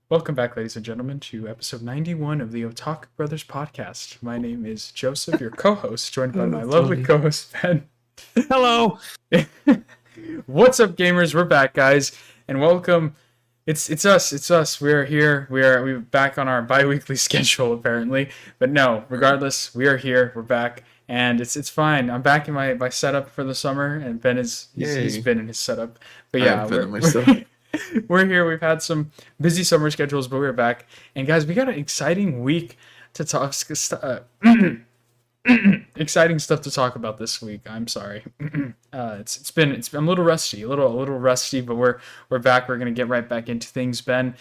Welcome back, ladies and gentlemen, to episode 91 of the Otaku Brothers podcast. My name is Joseph, your co-host, joined by Oh, my that's lovely funny. co-host, Ben. Hello. What's up, gamers? We're back, guys, and welcome. It's us. We're here. We're back on our bi-weekly schedule, apparently. But no, regardless, we are here. We're back, and it's fine. I'm back in my setup for the summer, and Ben he's Yay. been in his setup. But I yeah, have been in we're myself. we're here. We've had some busy summer schedules, but we're back. And guys, we got an exciting week to talk. Exciting stuff to talk about this week. I'm sorry. It's been I'm a little rusty, a little rusty, but we're back. We're gonna get right back into things. Ben,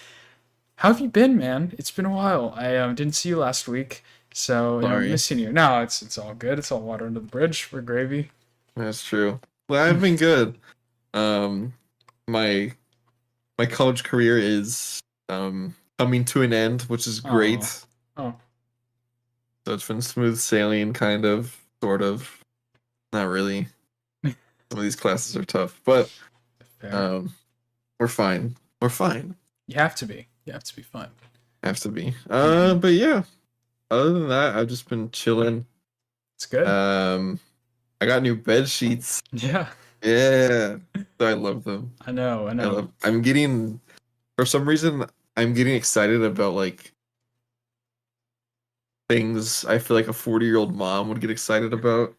how have you been, man? It's been a while. I didn't see you last week, so I'm Sorry. missing you. No, it's all good. It's all water under the bridge. We're gravy. That's true. Well, I've been good. Um, my my college career is coming to an end, which is great. Oh, So it's been smooth sailing, kind of, sort of. Not really. Some of these classes are tough, but fair. we're fine. We're fine. You have to be. You have to be fun. Have to be. But yeah. Other than that, I've just been chilling. It's good. I got new bed sheets. Yeah, Yeah, I love them. I know. I'm getting, for some reason, I'm getting excited about like things I feel like a 40-year-old mom would get excited about.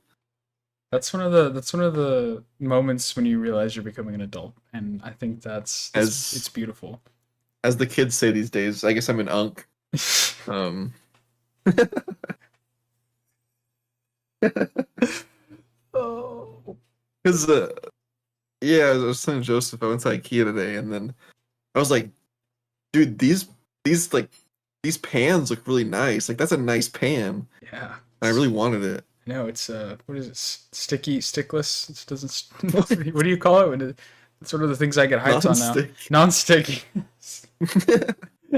That's one of the moments when you realize you're becoming an adult, and I think that's As it's beautiful. as the kids say these days, I guess I'm an unk. Um, Oh, because yeah, I was telling Joseph I went to IKEA today, and then I was like, dude, these like these pans look really nice. Like that's a nice pan. yeah. And I really wanted it. No, it's what is it? Sticky, stickless. It doesn't. What do you call it? It's one of the things I get hyped on now. Non-stick. Non-sticky.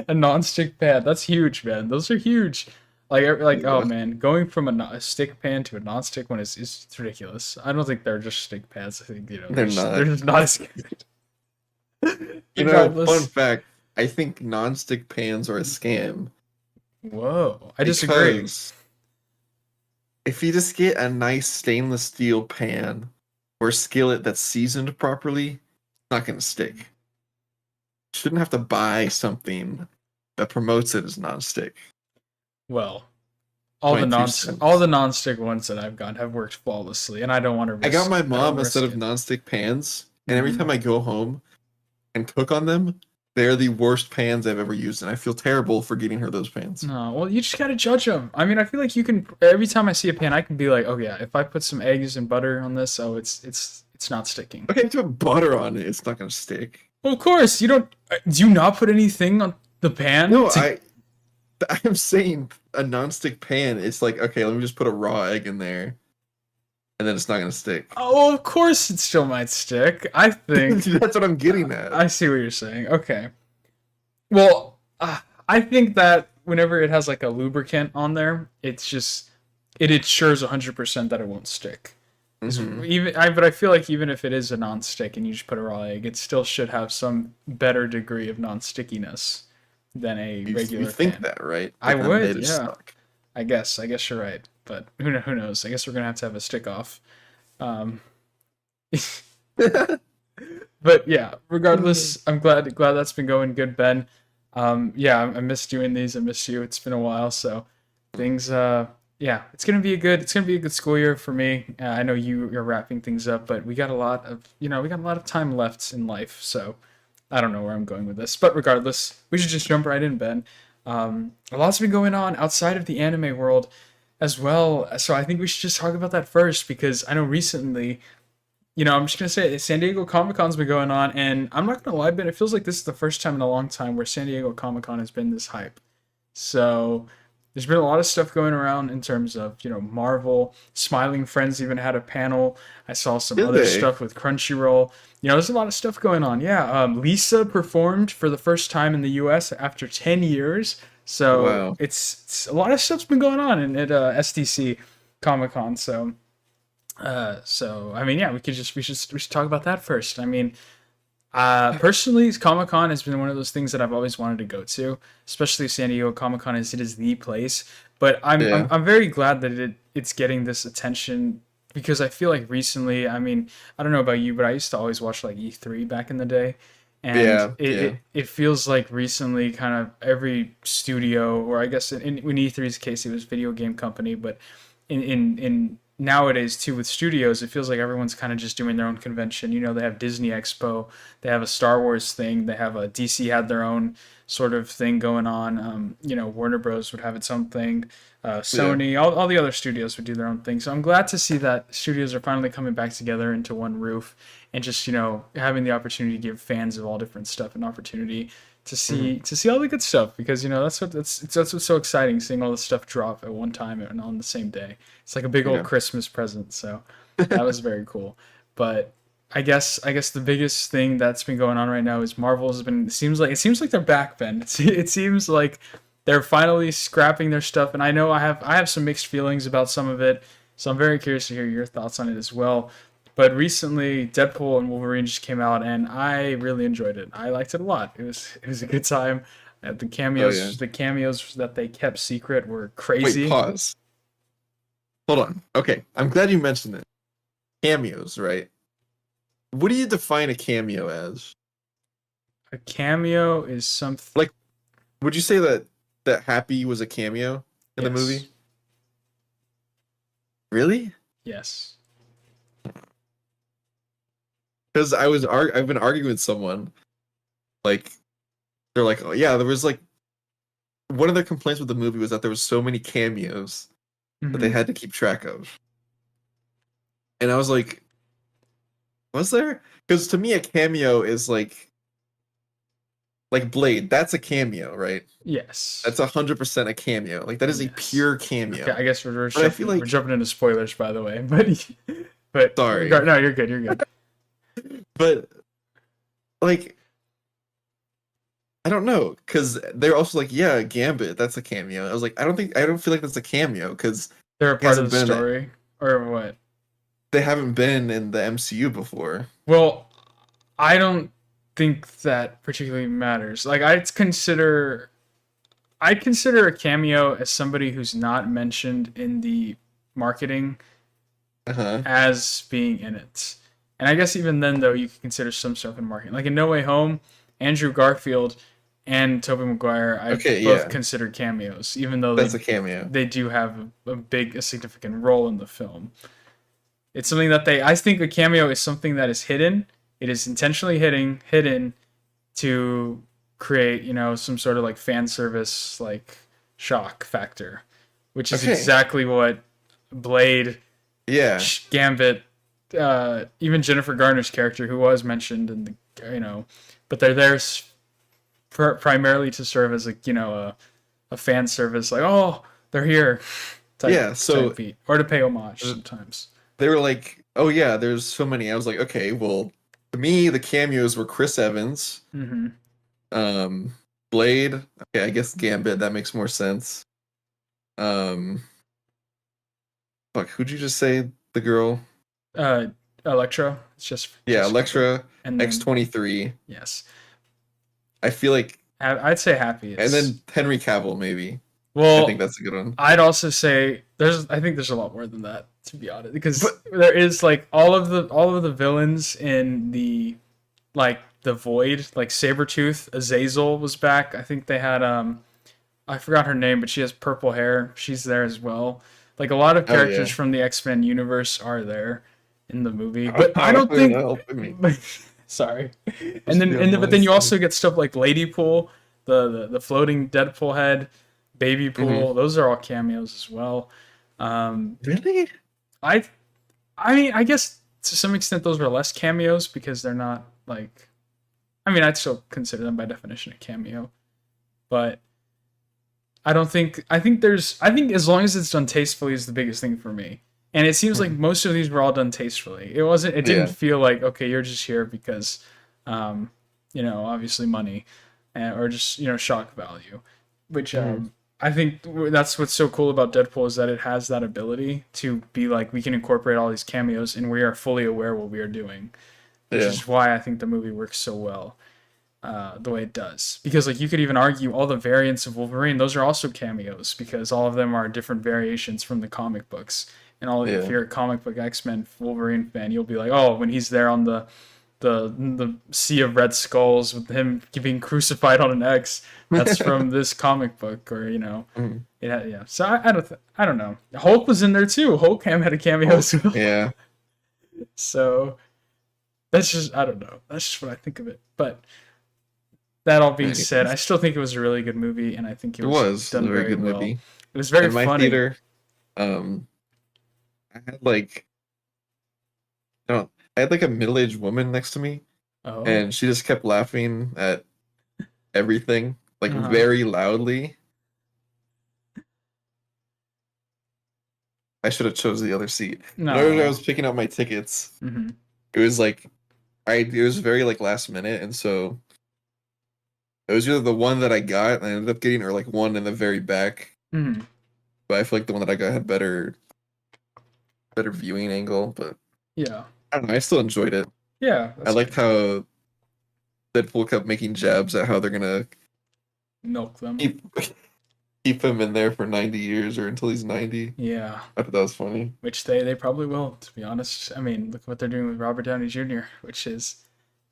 A non-stick pan. That's huge, man. Those are huge. Oh Yeah. man, going from a stick pan to a non-stick one is ridiculous. I don't think they're just stick pans. I think They're not. they're just not as good. You know, fun Regardless. fact, I think non-stick pans are a scam. Whoa, I disagree. Because if you just get a nice stainless steel pan or skillet that's seasoned properly, it's not going to stick. You shouldn't have to buy something that promotes it as non-stick. Well, My 2 cents. all the non-stick ones that I've gotten have worked flawlessly, and I don't want to risk. I got my mom a risk set of it. non-stick pans, and every Mhm. time I go home and cook on them, they're the worst pans I've ever used, and I feel terrible for getting her those pans. No, well, you just gotta judge them. I mean, I feel like you can. Every time I see a pan, I can be like, oh yeah, if I put some eggs and butter on this, oh, it's not sticking. Okay, if you put butter on it, it's not going to stick. Well, of course, you don't. Do you not put anything on the pan? No, I'm saying a non-stick pan. It's like, okay, let me just put a raw egg in there, and then it's not gonna stick. Oh, of course, it still might stick. I think. That's what I'm getting at. I see what you're saying. Okay. Well, I think that whenever it has like a lubricant on there, it ensures 100% that it won't stick. Mhm. But I feel like even if it is a non-stick and you just put a raw egg, it still should have some better degree of non-stickiness than a You regular think pan. that, right? I But then would, they just yeah. suck. I guess you're right, but who knows? I guess we're gonna have a stick off. Um, but yeah, regardless, I'm glad that's been going good, Ben. Yeah, I missed doing these. I miss you. It's been a while, so things. Yeah, it's gonna be a good school year for me. I know you're wrapping things up, but we got a lot of time left in life. So I don't know where I'm going with this, but regardless, we should just jump right in, Ben. A lot's been going on outside of the anime world as well, so I think we should just talk about that first because I know recently, I'm just gonna say San Diego Comic Con's been going on, and I'm not gonna lie, Ben, it feels like this is the first time in a long time where San Diego Comic Con has been this hype. So there's been a lot of stuff going around in terms of Marvel. Smiling Friends even had a panel. I saw some Did other they? stuff with Crunchyroll. There's a lot of stuff going on. Yeah, Lisa performed for the first time in the U.S. after 10 years. So Wow. it's a lot of stuff's been going on at SDC Comic Con. So I mean, yeah, we should talk about that first. I mean, Personally, Comic Con has been one of those things that I've always wanted to go to, especially San Diego Comic Con, as it is the place. But Yeah. I'm very glad that it's getting this attention because I feel like recently, I mean, I don't know about you, but I used to always watch like E3 back in the day, and Yeah. Yeah. it feels like recently, kind of every studio, or I guess in E3's case, it was video game company, but in nowadays too with studios, it feels like everyone's kind of just doing their own convention. You know, they have Disney Expo, they have a Star Wars thing, they have a DC had their own sort of thing going on. You know, Warner Bros would have its own thing. Yeah. Sony, all the other studios would do their own thing. So I'm glad to see that studios are finally coming back together into one roof and just, you know, having the opportunity to give fans of all different stuff an opportunity Hmm. to see all the good stuff, because you know that's what's so exciting, seeing all this stuff drop at one time and on the same day. It's like a big old Yeah. Christmas present. So that was very cool. But I guess the biggest thing that's been going on right now is Marvel has been, it seems like they're back, Ben. It seems like they're finally scrapping their stuff, and I know I have some mixed feelings about some of it. So I'm very curious to hear your thoughts on it as well. But recently, Deadpool and Wolverine just came out, and I really enjoyed it. I liked it a lot. It was a good time. Oh yeah. The cameos that they kept secret were Wait, crazy. pause. Hold on. Okay, I'm glad you mentioned it. Cameos, right? What do you define a cameo as? A cameo is something. Like, would you say that Happy was a cameo in the Yes, movie? Really? yes. Because I've been arguing with someone. Like, they're like, oh yeah, there was like one of their complaints with the movie was that there was so many cameos that they Hmm. had to keep track of. And I was like, was there? Because to me, a cameo is like Blade. That's a cameo, right? Yes, That's 100% a cameo. Like that is a yes. pure Okay, cameo. I guess But I feel we're like, jumping into spoilers, by the way. But sorry, no, you're good. You're good. but like I don't know, because they're also like, yeah, Gambit. That's a cameo. I was like, I don't feel like that's a cameo because They're a he part of the hasn't been story, or what? they haven't been in the MCU before. Well, I don't think that particularly matters. Like I consider a cameo as somebody who's not mentioned in the marketing Uh huh. as being in it. And I guess even then, though, you could consider some stuff in marketing. Like in No Way Home, Andrew Garfield and Tobey Maguire, I Okay, both yeah, consider cameos, even though that's a cameo. they do have a significant role in the film. It's something that I think a cameo is something that is hidden. It is intentionally hidden to create, you know, some sort of like fan service, like shock factor, which is Okay, exactly what Blade, yeah, Gambit, even Jennifer Garner's character, who was mentioned in the, you know, but they're there primarily to serve as a fan service, like, oh, they're here, yeah. type So beat, or to pay homage uh, sometimes. they were like, oh yeah, there's so many. I was like, okay, well, to me, the cameos were Chris Evans, Hmm. um, Blade. Okay, I guess Gambit. That makes more sense. Um, fuck, who'd you just say? The girl? uh Electro. It's Yeah, just for her. Electra, And then X-23. yes, I feel like, I'd say Happy and is. then Henry Cavill maybe. I think Well, that's a good one. I'd also say I think there's a lot more than that, to be honest, But because there is like all of the villains in the, like, the Void, like Sabretooth, Azazel was back. I think they had I forgot her name, but she has purple hair. She's there as well. Like a lot of oh characters yeah, from the X-Men universe are there in the movie, but I don't you're not think. helping me. Sorry. Supposed to be on But my then you side. also get stuff like Ladypool, the floating Deadpool head, Baby Hmm. Pool. Those are all cameos as well. Um, Really? I I mean, I guess to some extent those are less cameos because they're not like. I mean, I'd still consider them by definition a cameo, but I don't think. I think as long as it's done tastefully is the biggest thing for me. And it seems like Mhm. most of these were all done tastefully. It wasn't. It didn't Yeah. feel like, okay, you're just here because, um, you know, obviously money, or just, you know, shock value. Which Hmm. I think that's what's so cool about Deadpool, is that it has that ability to be like, we can incorporate all these cameos and we are fully aware what we are doing. which Yeah. is why I think the movie works so well the way it does. Because like you could even argue all the variants of Wolverine, those are also cameos because all of them are different variations from the comic books. And all if Yeah. you're a comic book X-Men Wolverine fan, you'll be like, oh, when he's there on the sea of red skulls with him being crucified on an X, that's from this comic book, or Mhm. yeah. So I don't know. Hulk was in there too. Hulk had a cameo Oh, as well. yeah. So that's just I don't know. That's just what I think of it. But that all being said, I Anyways, still think it was a really good movie, and I think it it was was a done very very good well. movie. It was very In my funny. theater, um, I had like I don't I had like a middle-aged woman next to me, Oh, and she just kept laughing at everything, like uh-huh. very loudly. I should have chose the other seat. Whenever I No. was picking up my tickets, Mm-hmm. it was like it was very like last minute, and so it was either the one that I got and I ended up getting, or like one in the very back. Mm-hmm. But I feel like the one that I got had better viewing angle. But Yeah. I don't know. I still enjoyed it. Yeah. I That's liked good. how Deadpool kept making jabs at how they're gonna Milk them. keep keep him in there for 90 years or until he's 90. Yeah. I thought that was funny. Which they probably will, to be honest. I mean, look what they're doing with Robert Downey Jr., which is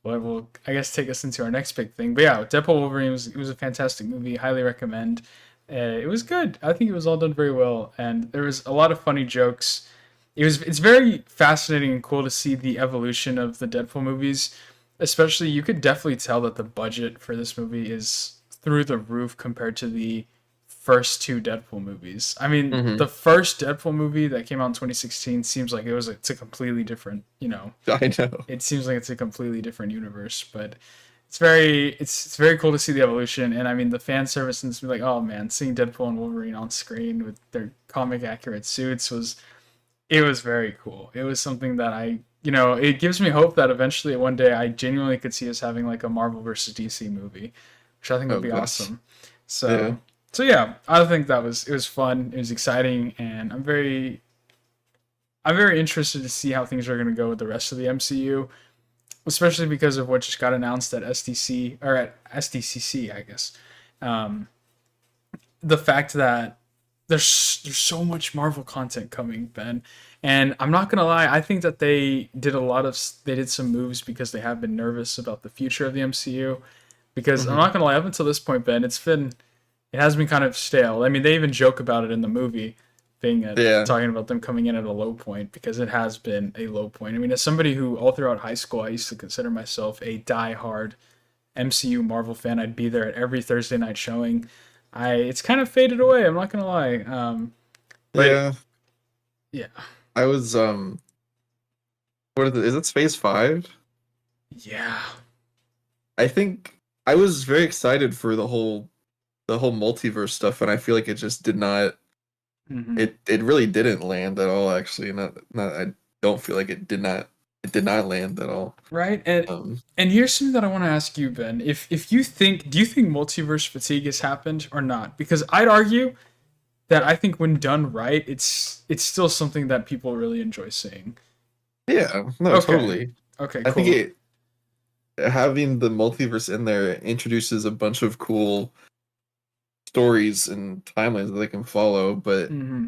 what will I guess take us into our next big thing. But yeah, Deadpool Wolverine was a fantastic movie. Highly recommend. It was good. I think it was all done very well, and there was a lot of funny jokes. It's very fascinating and cool to see the evolution of the Deadpool movies. Especially, you could definitely tell that the budget for this movie is through the roof compared to the first two Deadpool movies. I mean, Hmm. the first Deadpool movie that came out in 2016 seems like it's a completely different, I know. it seems like it's a completely different universe, but it's very cool to see the evolution. And I mean, the fan service and be like, oh man, seeing Deadpool and Wolverine on screen with their comic accurate suits was very cool. It was something that it gives me hope that eventually one day I genuinely could see us having like a Marvel versus DC movie, which I think would Oh be gosh. awesome. Yeah. So yeah, I think it was fun, it was exciting, and I'm very interested to see how things are going to go with the rest of the MCU, especially because of what just got announced at SDC or at SDCC, I guess. Um, the fact that there's so much Marvel content coming, Ben. And I'm not gonna lie, I think that they did some moves because they have been nervous about the future of the MCU. Because I'm Hmm. not gonna lie, up until this point, Ben, it has been kind of stale. I mean, they even joke about it in the movie, Yeah. talking about them coming in at a low point because it has been a low point. I mean, as somebody who all throughout high school I used to consider myself a die-hard MCU Marvel fan. I'd be there at every Thursday night showing. It's kind of faded away. I'm not gonna lie. But Yeah. yeah, I was what is it? Is it Phase 5? yeah, I think I was very excited for the whole multiverse stuff, and I feel like it just did not. hmm It really didn't land at all. Actually, not. I don't feel like it did not. It did not land at all. right. And Um, and here's something that I want to ask you, Ben. If do you think multiverse fatigue has happened or not? Because I'd argue that I think when done right, it's still something that people really enjoy seeing. yeah, no, Okay, totally. okay, I think cool. it having the multiverse in there introduces a bunch of cool stories and timelines that they can follow, but hmm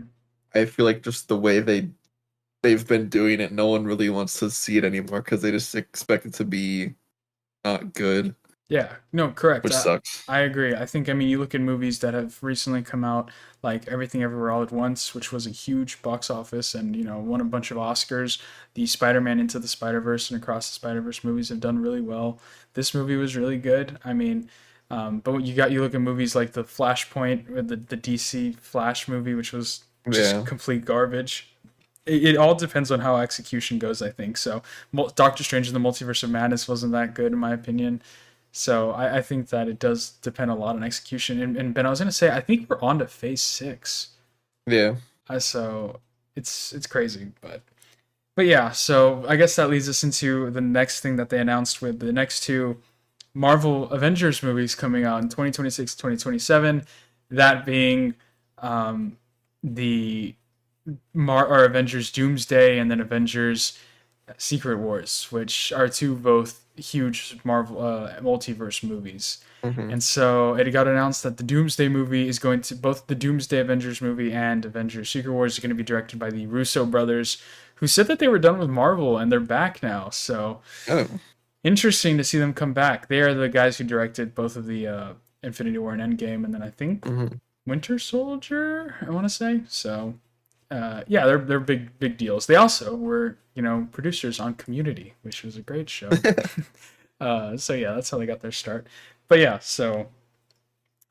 I feel like just the way they've been doing it, no one really wants to see it anymore because they just expect it to be not good, Yeah, no, correct. which sucks. I agree. I mean, you look at movies that have recently come out, like Everything Everywhere All at Once, which was a huge box office and, won a bunch of Oscars. The Spider Man Into the Spider Verse and Across the Spider Verse movies have done really well. This movie was really good. I mean, but you look at movies like the Flashpoint, with the DC Flash movie, which was just Yeah, complete garbage. It all depends on how execution goes, I think. So, Doctor Strange in the Multiverse of Madness wasn't that good, in my opinion. So I think that it does depend a lot on execution. And Ben, I was gonna say I think we're on to phase 6. yeah, So it's crazy, but yeah. So I guess that leads us into the next thing that they announced with the next two Marvel Avengers movies coming out in 2026, 2027. That being the or Avengers Doomsday and then Avengers Secret Wars, which are two both huge Marvel multiverse movies. Hmm. And so it got announced that the Doomsday movie is going to both the Doomsday Avengers movie and Avengers Secret Wars are going to be directed by the Russo brothers, who said that they were done with Marvel and they're back now. So Oh. interesting to see them come back. They are the guys who directed both of the Infinity War and Endgame, and then I think Hmm. Winter Soldier. I want to say so. Yeah, they're big deals. They also were producers on Community, which was a great show. So yeah, that's how they got their start. But yeah, so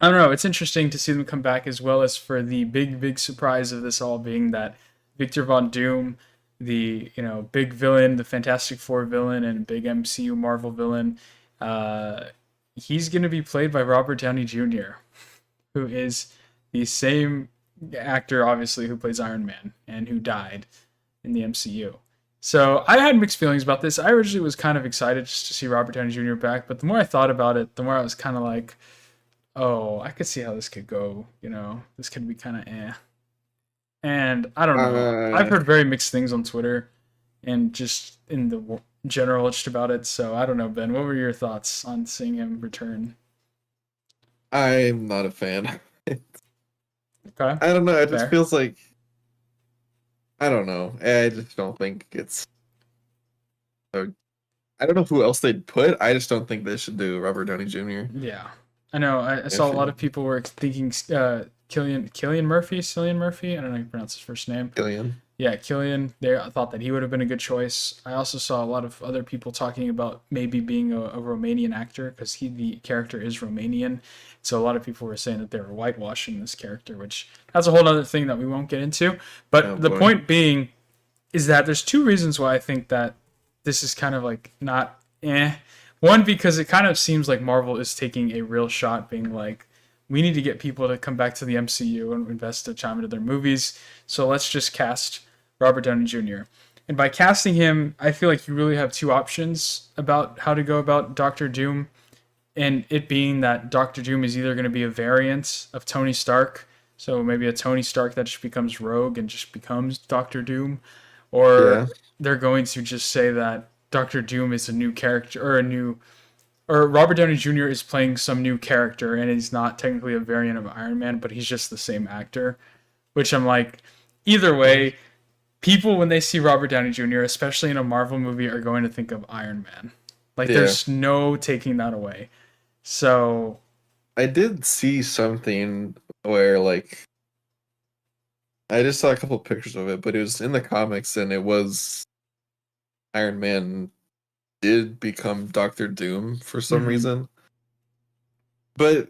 I don't know. It's interesting to see them come back, as well as for the big surprise of this all being that Victor Von Doom, the big villain, the Fantastic Four villain, and big MCU Marvel villain, uh, he's gonna be played by Robert Downey Jr., who is the same actor, obviously, who plays Iron Man and who died in the MCU. So I had mixed feelings about this. I originally was kind of excited just to see Robert Downey Jr. back, but the more I thought about it, the more I was kind of like, oh, I could see how this could go. This could be kind of eh. And I don't know. I've Uh, heard very mixed things on Twitter and just in the general just about it. So I don't know, Ben. What were your thoughts on seeing him return? I'm not a fan. Okay, I don't know. It just fair. feels like I don't know. I just don't think it's. a- I don't know who else they'd put. I just don't think they should do Robert Downey Jr. Yeah, I know. I saw If a lot it, of people were thinking Cillian Murphy. I don't know how you pronounce his first name. Killian. Yeah, Killian. They thought that he would have been a good choice. I also saw a lot of other people talking about maybe being a Romanian actor because the character is Romanian. So a lot of people were saying that they were whitewashing this character, which that's a whole other thing that we won't get into. Oh But the boy. point being is that there's two reasons why I think that this is kind of like not eh. One, because it kind of seems like Marvel is taking a real shot, being like, we need to get people to come back to the MCU and invest a time into their movies. So let's just cast Robert Downey Jr. And by casting him, I feel like you really have two options about how to go about Doctor Doom, and it being that Doctor Doom is either going to be a variant of Tony Stark, so maybe a Tony Stark that just becomes rogue and just becomes Doctor Doom, Yeah. or they're going to just say that Doctor Doom is a new character or Robert Downey Jr. is playing some new character and he's not technically a variant of Iron Man, but he's just the same actor. Which I'm like, either way, people when they see Robert Downey Jr., especially in a Marvel movie, are going to think of Iron Man. Like, Yeah. there's no taking that away. So, I did see something where like I just saw a couple pictures of it, but it was in the comics and it was Iron Man did become Doctor Doom for some mhm. reason. But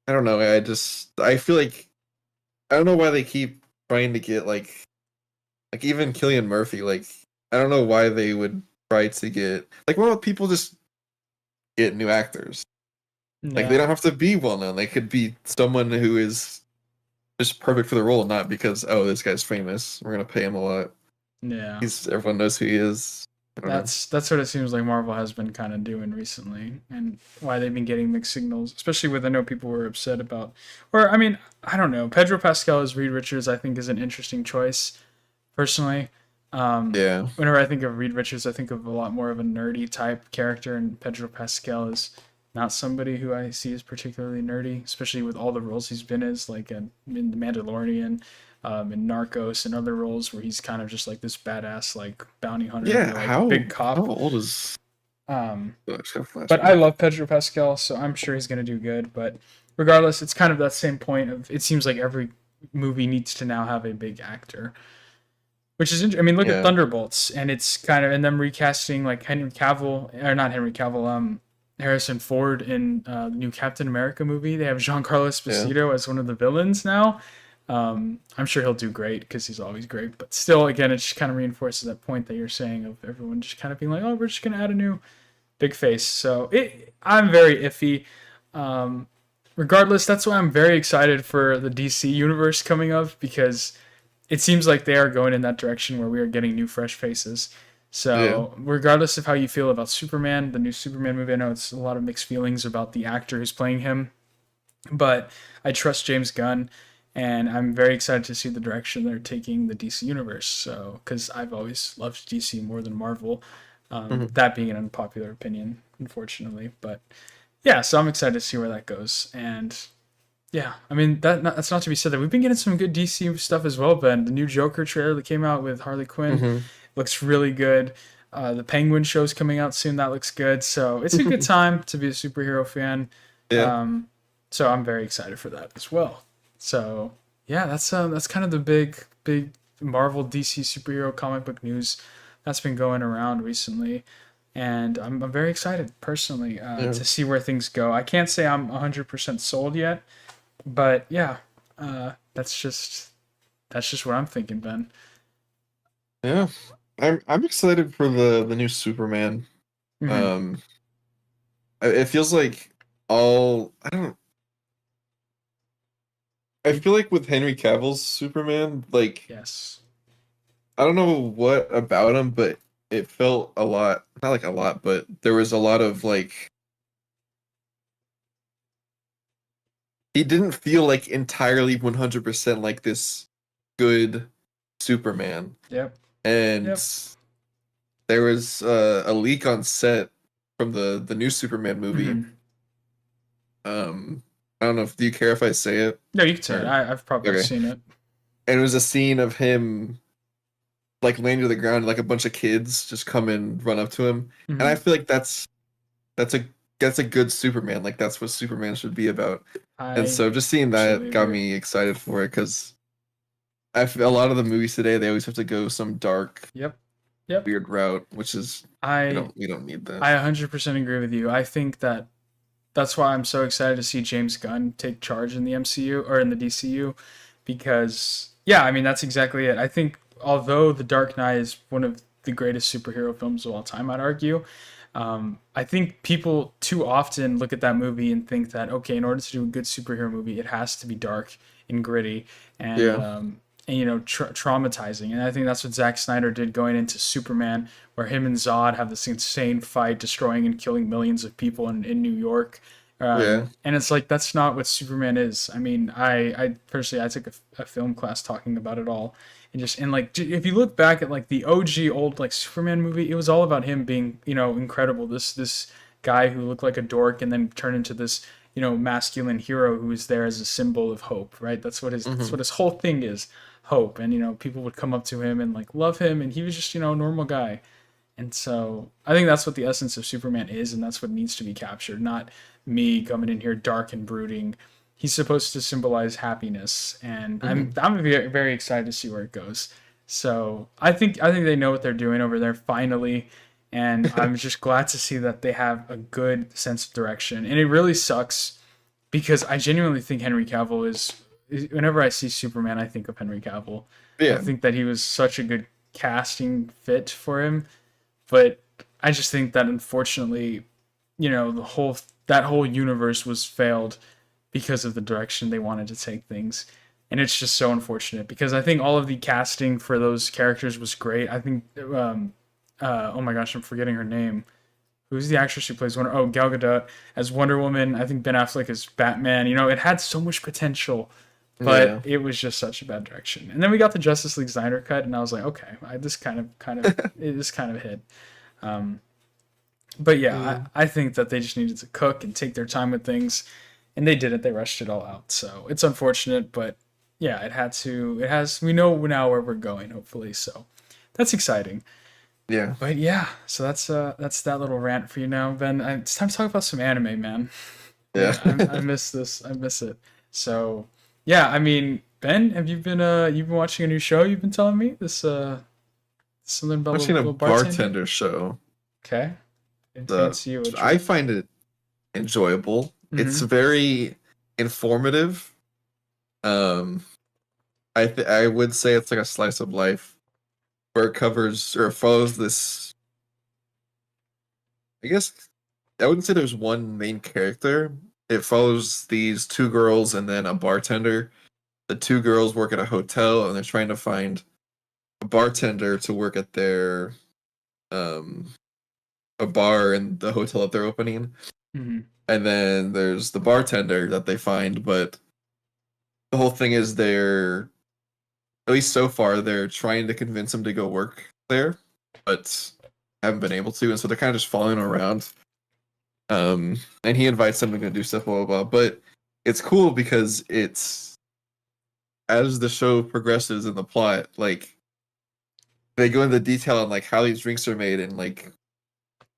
I don't know. I feel like I don't know why they keep trying to get like even Killian Murphy. Like I don't know why they would try to get like why don't people just get new actors? Like they Yeah, don't have to be well known. They could be someone who is just perfect for the role, not because oh this guy's famous. We're gonna pay him a lot. yeah. He's everyone knows who he is. I don't know. That's what it seems like Marvel has been kind of doing recently, and why they've been getting mixed signals. Especially with I know people were upset about, or I mean, I don't know. Pedro Pascal as Reed Richards, I think, is an interesting choice personally. Yeah. Whenever I think of Reed Richards, I think of a lot more of a nerdy type character, and Pedro Pascal is not somebody who I see as particularly nerdy, especially with all the roles he's been as, like in The Mandalorian, in Narcos, and other roles where he's kind of just like this badass, like bounty hunter, Yeah. like big How cop. old is Um, Flash but I movie? love Pedro Pascal, so I'm sure he's gonna do good. But regardless, it's kind of that same point of it seems like every movie needs to now have a big actor, which is I mean, look at Yeah. Thunderbolts, and it's kind of and them recasting like Henry Cavill or not Henry Cavill, Harrison Ford in the new Captain America movie. They have Giancarlo Yeah. Esposito as one of the villains now. I'm sure he'll do great because he's always great. But still, again, it just kind of reinforces that point that you're saying of everyone just kind of being like, oh, we're just gonna add a new big face. So I'm very iffy. Um, Regardless, that's why I'm very excited for the DC universe coming up because it seems like they are going in that direction where we are getting new fresh faces. Yeah. So regardless of how you feel about Superman, the new Superman movie, I know it's a lot of mixed feelings about the actor who's playing him, but I trust James Gunn, and I'm very excited to see the direction they're taking the DC universe. So, because I've always loved DC more than Marvel, Mhm. that being an unpopular opinion, unfortunately. But yeah, so I'm excited to see where that goes. And yeah, I mean that's not to be said that we've been getting some good DC stuff as well. Ben, the new Joker trailer that came out with Harley Quinn Mhm. looks really good. The Penguin show's coming out soon. That looks good. So it's a good time to be a superhero fan. Yeah. Um, so I'm very excited for that as well. So yeah, that's kind of the big Marvel DC superhero comic book news that's been going around recently, and I'm very excited personally Yeah. to see where things go. I can't say I'm 100% sold yet, but yeah, that's just what I'm thinking, Ben. Yeah. I'm excited for the new Superman. Hmm. Um, it feels like all I don't. I feel like with Henry Cavill's Superman, like Yes. I don't know what about him, but it felt a lot, not like a lot, but there was a lot of like he didn't feel like entirely 100% like this good Superman. Yep. And Yep. there was a leak on set from the new Superman movie. Hmm. I don't know if do you care if I say it No, you can say it. or I've probably okay. seen it. And it was a scene of him like laying to the ground, and, like a bunch of kids just come and run up to him, and I Hmm. feel like that's a that's a good Superman. Like that's what Superman should be about. And I so just seeing that absolutely got agree. me excited for it because I feel a lot of the movies today they always have to go some dark, Yep. Yep. weird route, which is I we don't need that. I 100% agree with you. I think that that's why I'm so excited to see James Gunn take charge in the MCU or in the DCU because yeah, I mean that's exactly it. I think although The Dark Knight is one of the greatest superhero films of all time, I'd argue. I think people too often look at that movie and think that okay, in order to do a good superhero movie, it has to be dark and gritty and Yeah, um, and traumatizing. And I think that's what Zack Snyder did going into Superman, where him and Zod have this insane fight, destroying and killing millions of people in New York. yeah, And it's like that's not what Superman is. I mean, I personally I took a film class talking about it all, and like if you look back at like the OG old like Superman movie, it was all about him being incredible. This guy who looked like a dork and then turned into this masculine hero who is there as a symbol of hope. Right. That's hmm, what his whole thing is, hope. And people would come up to him and like love him, and he was just a normal guy. And so I think that's what the essence of Superman is, and that's what needs to be captured, not me coming in here dark and brooding. He's supposed to symbolize happiness, and I'm hmm. I'm very, very excited to see where it goes. So I think they know what they're doing over there finally, and I'm just glad to see that they have a good sense of direction. And it really sucks because I genuinely think Henry Cavill is. Whenever I see Superman, I think of Henry Cavill. I Yeah, think that he was such a good casting fit for him, but I just think that unfortunately, the whole universe was failed because of the direction they wanted to take things. And it's just so unfortunate because I think all of the casting for those characters was great. I think oh my gosh, I'm forgetting her name. Who's the actress who plays Wonder? Oh, Gal Gadot as Wonder Woman. I think Ben Affleck as Batman. It had so much potential, but yeah. it was just such a bad direction. And then we got the Justice League Snyder cut, and I was like, okay, this kind of hit. Um, but yeah, Mm. I think that they just needed to cook and take their time with things, and they didn't. They rushed it all out, so it's unfortunate. But yeah, it had to. It has. We know now where we're going. Hopefully, so that's exciting. Yeah, But yeah, so that's that little rant for you now, Ben. It's time to talk about some anime, man. yeah. I miss this. I miss it. So yeah, I mean, Ben, have you've been watching a new show? You've been telling me this something about a Watching a little bartender. bartender show. Okay, The fancy you, what I you? find it enjoyable. It's Mm-hmm. very informative. Um, I would say it's like a slice of life where it covers or follows this. I guess I wouldn't say there's one main character. It follows these two girls and then a bartender. The two girls work at a hotel and they're trying to find a bartender to work at their um a bar in the hotel that they're opening. Mm-hmm. And then there's the bartender that they find, but the whole thing is they're, at least so far, they're trying to convince him to go work there, but haven't been able to, and so they're kind of just following him around. And he invites them to go do stuff, blah blah blah. But it's cool because it's, as the show progresses in the plot, like they go into detail on like how these drinks are made and like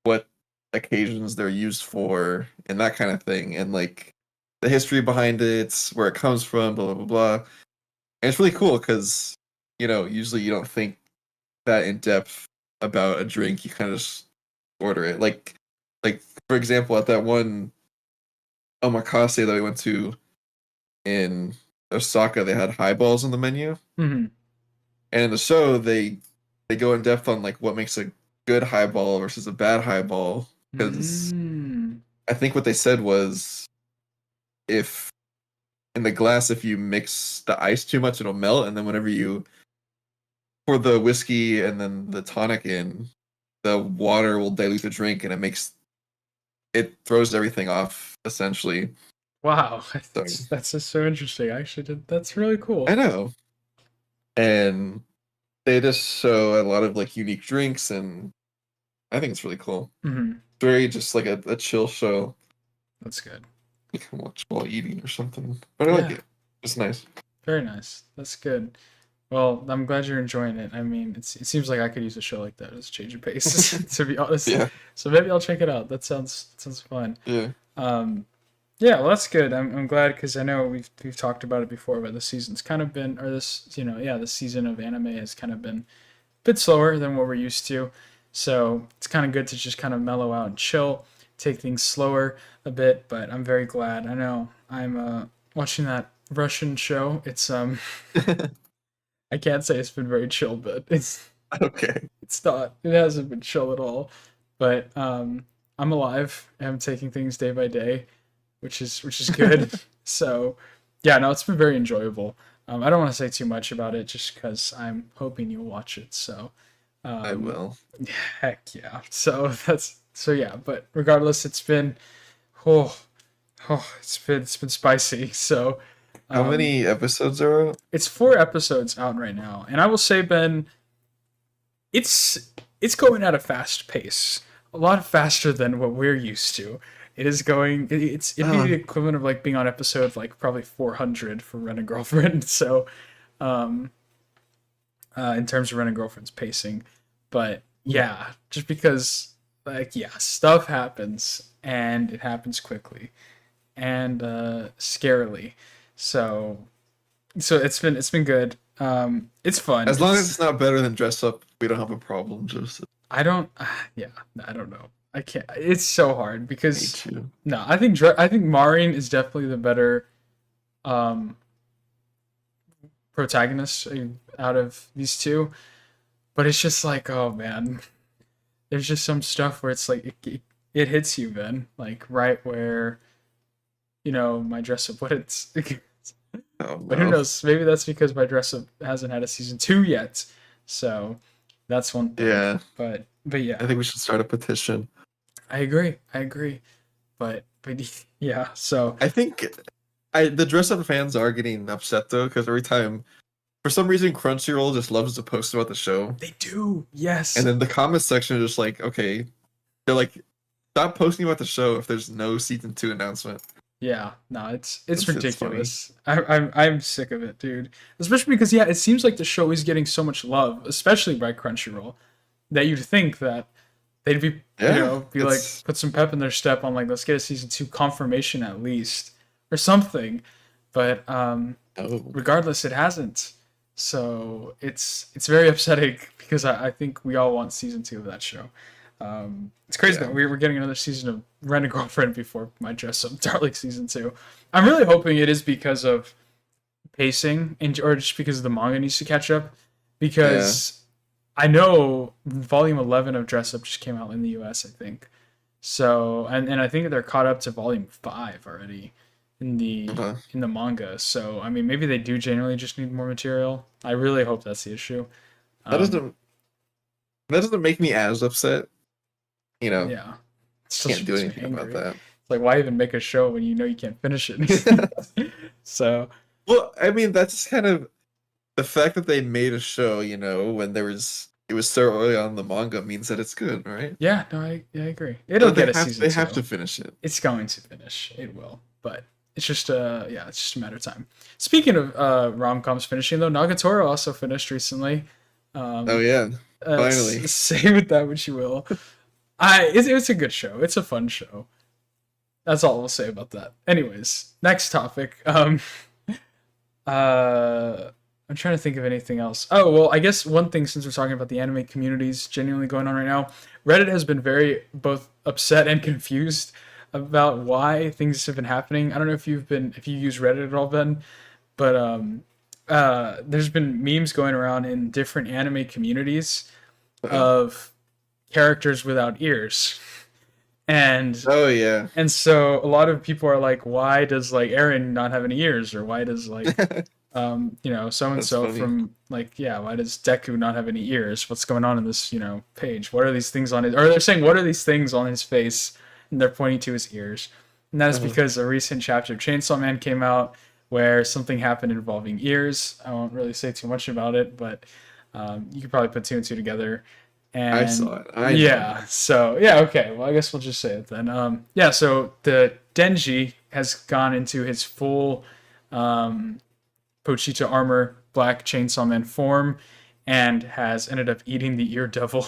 what occasions they're used for and that kind of thing, and like the history behind it, where it comes from, blah blah blah blah. And it's really cool because, usually you don't think that in depth about a drink. You kind of just order it. Like for example, at that one omakase that we went to in Osaka, they had highballs on the menu, Hmm. and in the show they go in depth on like what makes a good highball versus a bad highball. Because Mm. I think what they said was, if in the glass, if you mix the ice too much, it'll melt, and then whenever you pour the whiskey and then the tonic in, the water will dilute the drink, and it throws everything off essentially. Wow, So that's just so interesting. I actually did. That's really I cool. know, and they just show a lot of like unique drinks, and I think it's really cool. Hmm. Very just like a chill show That's good. you can watch while eating or something. But I like Yeah, it. It's nice. very nice. That's good. Well, I'm glad you're enjoying it. I mean, it seems like I could use a show like that as a change of pace, to be honest. Yeah, So maybe I'll check it out. That sounds fun. yeah. Um, yeah, well, that's good. I'm glad because I know we've talked about it before, but the season's kind of been, or this, yeah, the season of anime has kind of been a bit slower than what we're used to. So it's kind of good to just kind of mellow out and chill, take things slower a bit. But I'm very glad. I know I'm watching that Russian show. It's I can't say it's been very chill, but Okay. it's not. It hasn't been chill at all. But I'm alive. I'm taking things day by day, which is good. So yeah, no, it's been very enjoyable. I don't want to say too much about it just because I'm hoping you'll watch it. So I um, will. heck yeah. So yeah. But regardless, it's been oh it's been spicy. So How um, many episodes are out? it's 4 episodes out right now, and I will say, Ben, it's going at a fast pace, a lot faster than what we're used to. It is going. It'd be Uh, the equivalent of like being on episode like probably 400 for Rent a Girlfriend. So, um, in terms of Rent a Girlfriend's pacing, but yeah, just because like yeah, stuff happens and it happens quickly and scarily. So it's been good. It's fun. as long as it's not better than Dress Up, we don't have a problem, Joseph. I don't. Yeah, I don't know. I can't. It's so hard Me because too. no, I think Maureen is definitely the better um protagonist out of these two. But it's just like, oh man, there's just some stuff where it's like it hits you, man. Like right where my dress up. What it's. Oh But who no. knows? Maybe that's because my dress up hasn't had a season 2 yet. So that's one thing. Yeah, But I yeah, think we should start a petition. I agree. I agree. But yeah, so I think the Dress Up fans are getting upset though, because every time, for some reason, Crunchyroll just loves to post about the show, they do. and Yes. then the comments section is just like, okay, they're like, stop posting about the show if there's no season 2 announcement. Yeah. No, it's It's funny. ridiculous. I'm sick of it, dude. Especially because yeah, it seems like the show is getting so much love, especially by Crunchyroll, that you'd think that they'd be Yeah, be like put some pep in their step on like let's get a season 2 confirmation at least or something. But oh regardless, it hasn't. So it's very upsetting because I think we all want season 2 of that show. It's crazy yeah. that we were getting another season of Rent a Girlfriend before my Dress Up Darling season 2. I'm really hoping it is because of pacing and or just because the manga needs to catch up Yeah. because I know volume 11 of Dress Up just came out in the US, I think. So and I think they're caught up to volume 5 already in the Uh-huh. in the manga. So I mean maybe they do genuinely just need more material. I really hope that's the issue. That Um doesn't that doesn't make me as upset. You know, yeah. It's just can't do makes me anything about angry. that. It's like why even make a show when you know you can't finish it? So Well, I mean, that's kind of the fact that they made a show, when it was so early on in the manga means that it's good, right? Yeah, no, I agree. It'll But get a season they have to two. finish it. It's going to finish. It will, but it's just yeah, it's just a matter of time. Speaking of rom coms finishing though, Nagatoro also finished recently. Oh Um, yeah, finally. say with that what you will. It's a good show. It's a fun show. That's all I'll say about that. Anyways, next topic. I'm trying to think of anything else. Oh well, I guess one thing since we're talking about the anime communities genuinely going on right now, Reddit has been very both upset and confused about why things have been happening. I don't know if you use Reddit at all, Ben, but there's been memes going around in different anime communities Uh, of characters without ears, and oh yeah. so a lot of people are like, why does like Aaron not have any ears, or why does like so and That's so funny. from like, yeah, why does Deku not have any ears? What's going on in this, page? What are these things on his, or they're saying, what are these things on his face? And they're pointing to his ears. And that is Uh, because a recent chapter of Chainsaw Man came out where something happened involving ears. I won't really say too much about it, but you could probably put two and two together. I And saw it. I know. yeah, so yeah, okay. Well, I guess we'll just say it then. Yeah, so the Denji has gone into his full um, Pochita armor, black Chainsaw Man form, and has ended up eating the ear devil.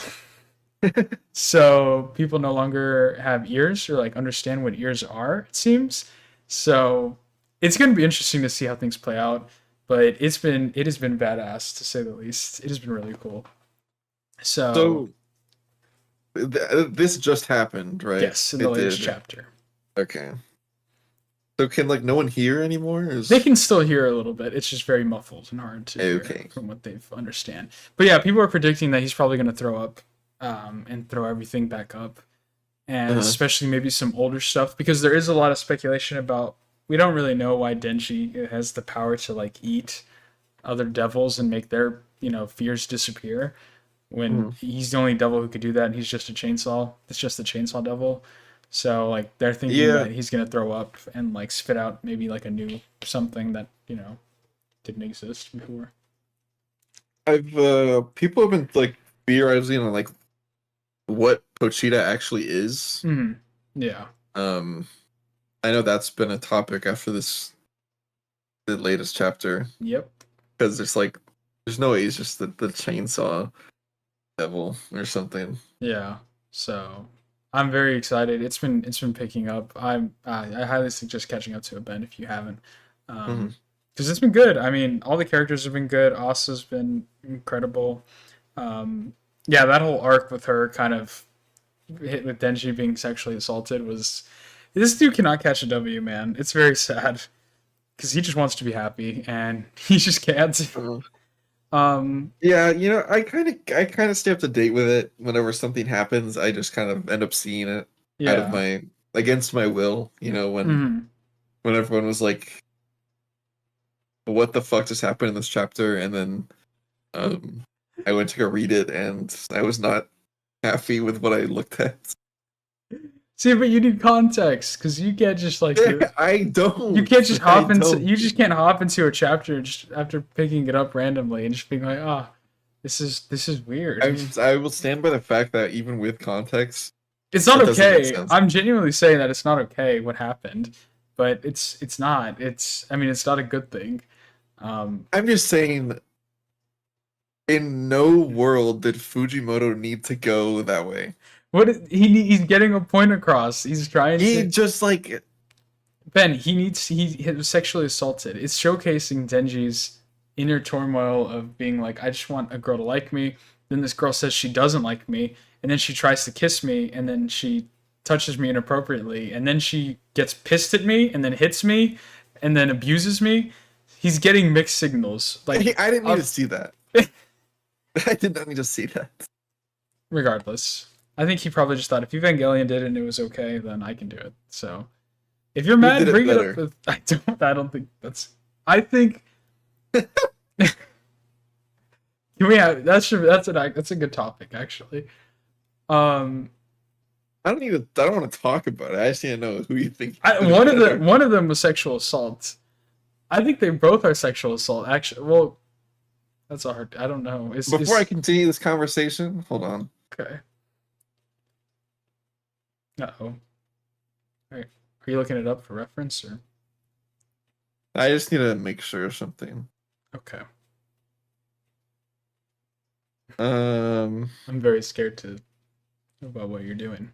So people no longer have ears or like understand what ears are, it seems. So it's going to be interesting to see how things play out. But it has been badass to say the least. It has been really cool. So So this just happened, right? yes, in the It latest did. chapter, Okay. So can like no one hear anymore? they can still hear a little bit. It's just very muffled and hard to hear Okay. from what they understand. But yeah, people are predicting that he's probably going to throw up and throw everything back up, and Uh-huh. especially maybe some older stuff because there is a lot of speculation about. We don't really know why Denji has the power to like eat other devils and make their fears disappear. When Mhm. he's the only devil who could do that, and he's just a chainsaw. It's just the chainsaw devil. So like they're thinking Yeah, that he's gonna throw up and like spit out maybe like a new something that didn't exist before. I've people have been like theorizing on like what Pochita actually is. Mm. Yeah. Um, I know that's been a topic after the latest chapter Yep. because there's no way he's just the chainsaw devil or something. Yeah. So I'm very excited. It's been picking up. I highly suggest catching up to it, Ben, if you haven't. Hmm. Because it's been good. I mean, all the characters have been good. Asa's been incredible. Yeah, that whole arc with her kind of hit with Denji being sexually assaulted was. This dude cannot catch a W, man. It's very sad because he just wants to be happy and he just can't. Uh, Um, yeah, I kind of stay up to date with it. Whenever something happens, I just kind of end up seeing it out of yeah. my against my will. Mhm. When everyone was like, "What the fuck just happened in this chapter?" and then um, I went to go read it, and I was not happy with what I looked at. See, but you need context because you can't just like I you don't. can't just I hop into don't. you just can't hop into a chapter just after picking it up randomly and just being like, ah, this is weird. I will stand by the fact that even with context, It's not that doesn't make okay. sense. I'm genuinely saying that it's not okay what happened, but it's not. It's I mean it's not a good thing. Um, I'm just saying, in no world did Fujimoto need to go that way. he's getting a point across. He's trying He to just like Ben. He was sexually assaulted. It's showcasing Denji's inner turmoil of being like, I just want a girl to like me. Then this girl says she doesn't like me, and then she tries to kiss me, and then she touches me inappropriately, and then she gets pissed at me, and then hits me, and then abuses me. He's getting mixed signals. Like, I didn't need to of, see that. I did not need to see that. regardless, I think he probably just thought if Evangelion did it and it was okay, then I can do it. So if you're Who did mad, it bring it up better? with. I don't think that's. I think. Can we have that's a good topic actually. Um, I don't want to talk about it. I just need to know who you think did it one of the better. one of them was sexual assault. I think they both are sexual assault. Actually, well, that's a hard. I don't know. Before I continue this conversation, hold on. Okay. Uh-oh. Right. Are you looking it up for reference or? I just need to make sure of something. Okay. Um, I'm very scared to know about what you're doing.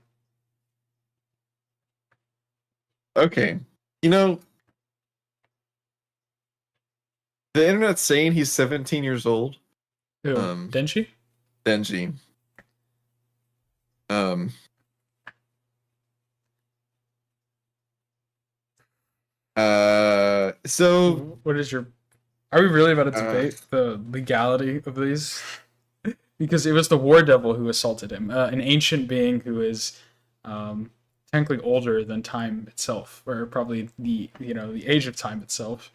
okay. You know, the internet's saying he's 17 years old. Who? Denji? Denji. Um, so What is your? Are we really about to debate the legality of these? Because it was the War Devil who assaulted him, an ancient being who is technically older than time itself, or probably the age of time itself.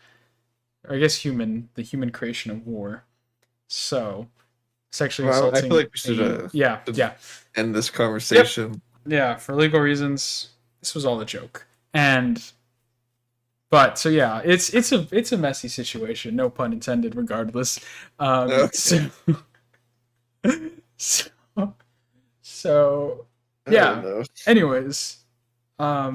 Or I guess the human creation of war. So sexually assaulting. I feel like we should end this conversation. Yep. Yeah, for legal reasons, this was all a joke. But so yeah, it's a messy situation, no pun intended. Regardless, Okay. so yeah. Anyways, I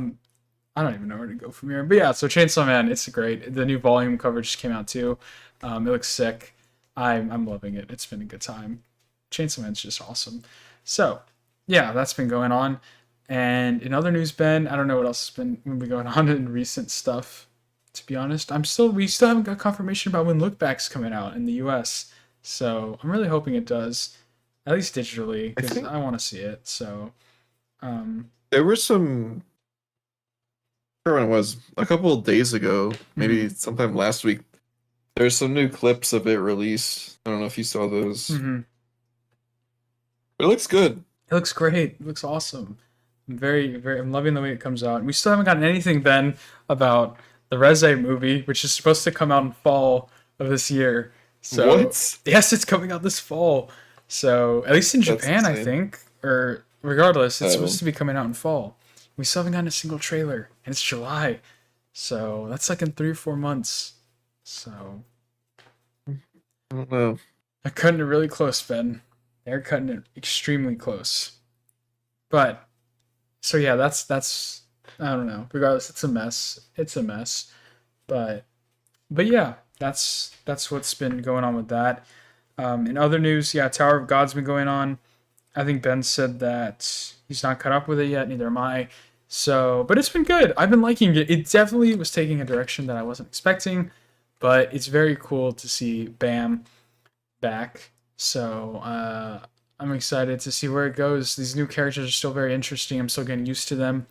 don't even know where to go from here. But yeah, so Chainsaw Man, it's great. The new volume cover just came out too. It looks sick. I'm loving it. It's been a good time. Chainsaw Man's just awesome. So yeah, that's been going on. And in other news, Ben, I don't know what else has been going on in recent stuff. To be honest, we still haven't got confirmation about when Look Back's coming out in the U.S. So I'm really hoping it does, at least digitally, because I want to see it. So there were some. I don't know when it was a couple of days ago, maybe sometime last week. There's some new clips of it released. I don't know if you saw those. Mm-hmm. But it looks good. It looks great. It looks awesome. I'm loving the way it comes out. And we still haven't gotten anything, Ben, about the Reze movie, which is supposed to come out in fall of this year. So what? Yes, it's coming out this fall. So at least in Japan, I think, or regardless, it's supposed to be coming out in fall. We still haven't gotten a single trailer, and it's July, so that's like in 3 or 4 months. So I don't know. They're cutting it really close, Ben. They're cutting it extremely close. But so yeah, that's I don't know. Regardless, it's a mess. It's a mess. But yeah, that's what's been going on with that. In other news, yeah, Tower of God's been going on. I think Ben said that he's not caught up with it yet. Neither am I. So, but it's been good. I've been liking it. It definitely was taking a direction that I wasn't expecting, but it's very cool to see Bam back. So, I'm excited to see where it goes. These new characters are still very interesting. I'm still getting used to them.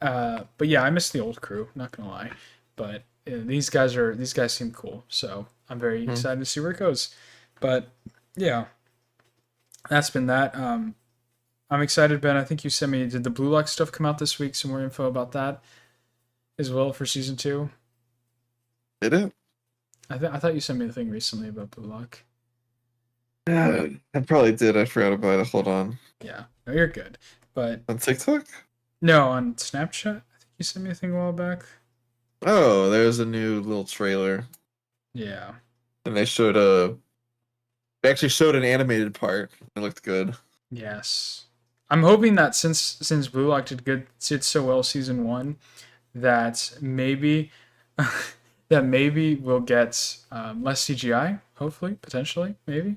But yeah, I miss the old crew. Not gonna lie, but these guys seem cool. So I'm very excited to see where it goes. But yeah, that's been that. I'm excited, Ben. I think you sent me. Did the Blue Lock stuff come out this week? Some more info about that as well for season 2. Did it? I thought you sent me a thing recently about Blue Lock. Yeah, I probably did. I forgot about it. Hold on. Yeah, no, you're good. But on TikTok? No, on Snapchat. I think you sent me a thing a while back. Oh, there's a new little trailer. Yeah. And they actually showed an animated part. It looked good. Yes. I'm hoping that since Blue Lock did so well season 1, that maybe we'll get less CGI. Hopefully, potentially, maybe.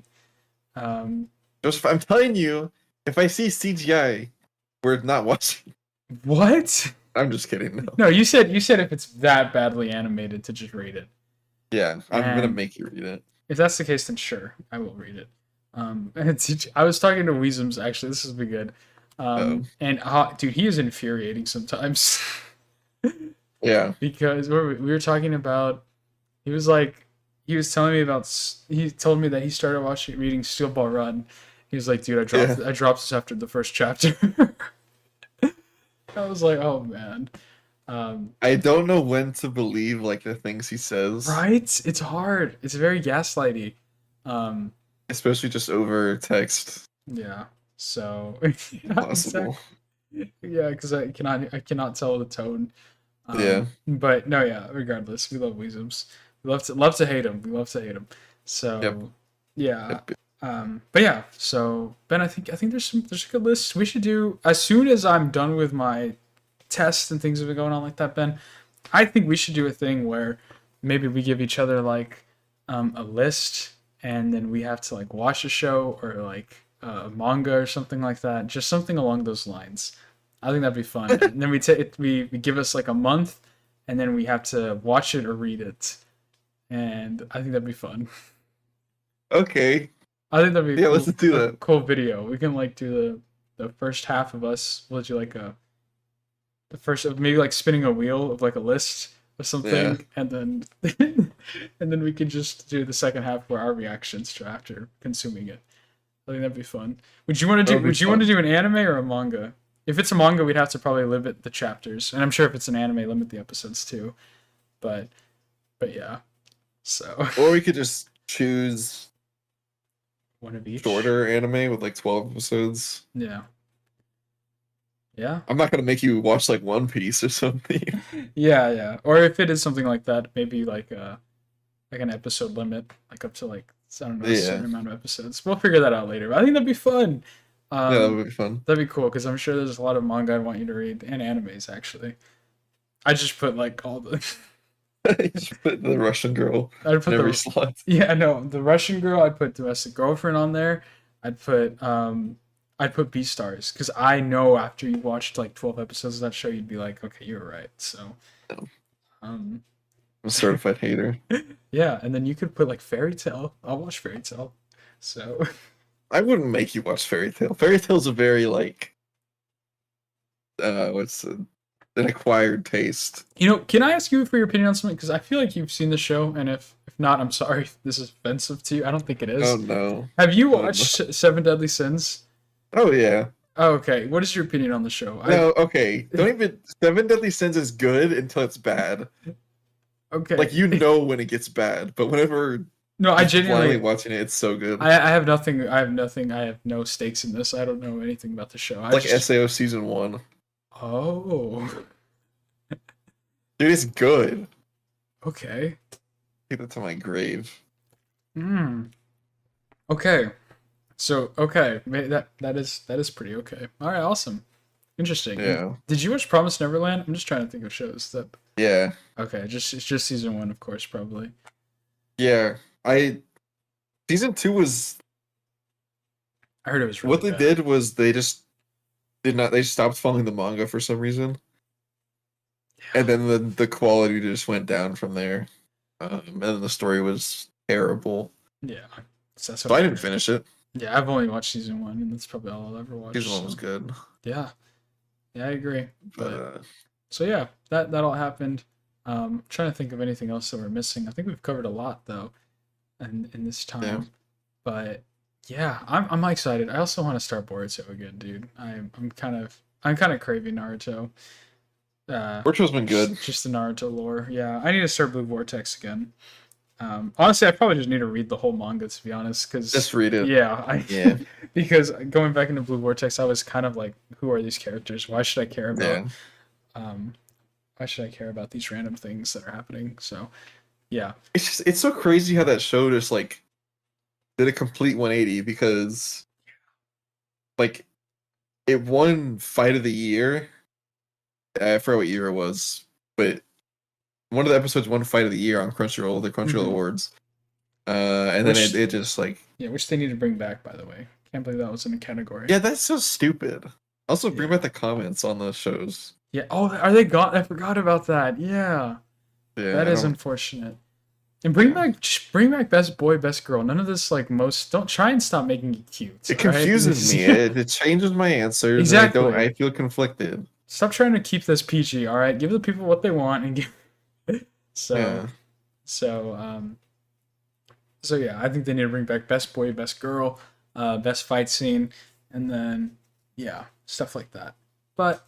I'm telling you, if I see CGI, we're not watching. What? I'm just kidding. No, you said if it's that badly animated to just read it. Yeah, I'm gonna make you read it. If that's the case, then sure, I will read it. I was talking to Weezums, actually. This will be good. And dude, he is infuriating sometimes. Yeah. Because we were talking about, he told me that he started reading Steel Ball Run. He was like, dude, I dropped this after the first chapter. I was like, oh man. I don't know when to believe like the things he says. Right? It's hard. It's very gaslighty. Especially just over text. Yeah. So possible. Yeah, because I cannot tell the tone. Yeah. But no, yeah. Regardless, we love Weezums. love to hate him. We love to hate him. Yep. So yeah. Yep. But yeah. So Ben, I think there's a good list. We should do as soon as I'm done with my tests and things have been going on like that, Ben. I think we should do a thing where maybe we give each other like a list, and then we have to like watch a show or like a manga or something like that. Just something along those lines. I think that'd be fun. And then we give us like a month, and then we have to watch it or read it. And I think that'd be fun. Okay. I think that'd be a Yeah, let's do that. cool video. We can like do the first half of us. We'll do like the first of maybe like spinning a wheel of like a list or something, Yeah. and then and then we can just do the second half where our reactions to after consuming it. I think that'd be fun. Would you want to That do? would be Would you want to fun. do an anime or a manga? If it's a manga, we'd have to probably limit the chapters, and I'm sure if it's an anime, limit the episodes too. But yeah. So Or we could just choose one of each. shorter anime with like 12 episodes. Yeah. Yeah. I'm not gonna make you watch like One Piece or something. Yeah, yeah. Or if it is something like that, maybe like an episode limit, like up to like I don't know a certain Yeah. amount of episodes. We'll figure that out later. But I think that'd be fun. Yeah, that Um, would be fun. that'd be cool because I'm sure there's a lot of manga I want you to read and animes actually. I just put like all the Just put the Russian girl I'd put in every the slot. yeah no the Russian girl. I'd put domestic girlfriend on there. I'd put I'd put Beastars because I know after you watched like 12 episodes of that show, you'd be like, okay, you were right. So No, um I'm a certified hater. yeah, and then you could put like Fairy Tale. I'll watch Fairy Tale. So I wouldn't make you watch Fairy Tale. Fairy Tale's a very like what's an acquired taste. can I ask you for your opinion on something? Because I feel like you've seen the show, and if not, I'm sorry if this is offensive to you. I don't think it Oh is. no. Have you Oh, no. watched Seven Deadly Sins? Oh yeah. Oh, okay. What is your opinion on the show? No, okay. Don't even Seven Deadly Sins is good until it's bad. Okay. Like you know when it gets bad, but whenever No, I you're blindly genuinely. watching it, it's so good. I have nothing. I have nothing. I have no stakes in this. I don't know anything about the show. Like SAO season 1. Oh. Dude, it's good. Okay. Take that to my grave. Hmm. Okay. So okay, that is pretty okay. All right, awesome, interesting. Yeah. Did you watch Promised Neverland? I'm just trying to think of shows that. Yeah. Okay, it's just season 1, of course, probably. Yeah. Season 2 was I heard it was really what they bad. did was they stopped following the manga for some reason. And then the quality just went down from there. And then the story was terrible. Yeah, so that's So what I I didn't heard. finish it. Yeah, I've only watched season 1, and that's probably all I'll ever watch. Season 1 was So, good. yeah, yeah, I agree. But But so yeah, that all happened. Trying to think of anything else that we're missing. I think we've covered a lot though, in this time. Yeah. But yeah, I'm excited. I also want to start Boruto again, dude. I'm kind of craving Naruto. Virtual's been good. Just the Naruto lore. Yeah, I need to start Blue Vortex again. Honestly, I probably just need to read the whole manga to be honest, because Just read it. yeah, Yeah. because going back into Blue Vortex, I was kind of like, who are these characters? Why should I care about? Yeah. Why should I care about these random things that are happening? So, yeah, It's so crazy how that show just like did a complete 180 because like it won fight of the year. I forgot what year it was, but one of the episodes won fight of the year on Crunchyroll, the Crunchyroll Mhm. Awards. And then Which- it just like yeah, which they need to bring back, by the way. Can't believe that was in a category. yeah, that's so stupid. Also, bring Yeah. back the comments on the shows. Yeah. Oh, are they gone? I forgot about that. Yeah, Yeah, that I is don't- unfortunate. And just bring back best boy, best girl. None of this like most. Don't try and stop making it cute. It all right? confuses me. It changes my answers. Exactly. And I feel conflicted. Stop trying to keep this PG. All right, give the people what they want and give. So, Yeah. so yeah, I think they need to bring back best boy, best girl, best fight scene, and then yeah, stuff like that. But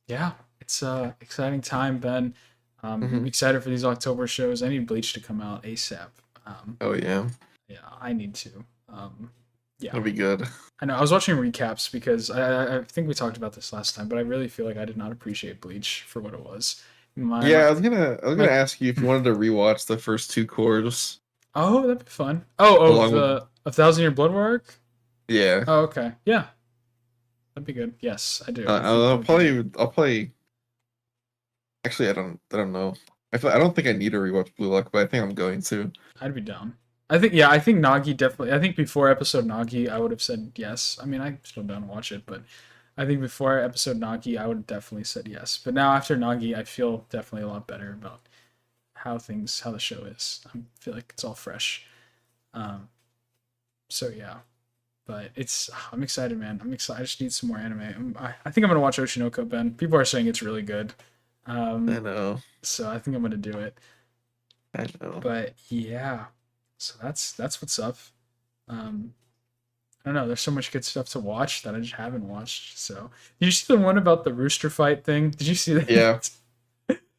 yeah, it's a exciting time, Ben. I'm Mhm. excited for these October shows. I need Bleach to come out ASAP. Oh yeah, Yeah, I need to. Yeah, that'll be good. I know. I was watching recaps because I think we talked about this last time, but I really feel like I did not appreciate Bleach for what it was. Yeah, my I was gonna my. ask you if you wanted to rewatch the first two cores Oh, that'd be fun. Oh, along with. the A Thousand Year Blood War arc. Yeah, Oh, okay. Yeah, that'd be good. Yes, I do. I think I'll that'd be. probably I'll play. Actually, I don't know. I don't think I need to rewatch Blue Lock, but I think I'm going to. I'd be down. I think yeah. I think Nagi definitely. I think before episode Nagi, I would have said yes. I mean, I'm still down to watch it, but I think before episode Nagi, I would have definitely said yes. But now after Nagi, I feel definitely a lot better about how the show is. I feel like it's all fresh. Um, so yeah, but I'm excited, man. I'm excited. I just need some more anime. I think I'm gonna watch Oshinoko, Ben. People are saying it's really good. I Um, know. so I think I'm gonna do it. I know. But yeah, so that's what's up. Um, I don't know. There's so much good stuff to watch that I just haven't watched. So did you see the one about the rooster fight thing? Did you see that? Yeah.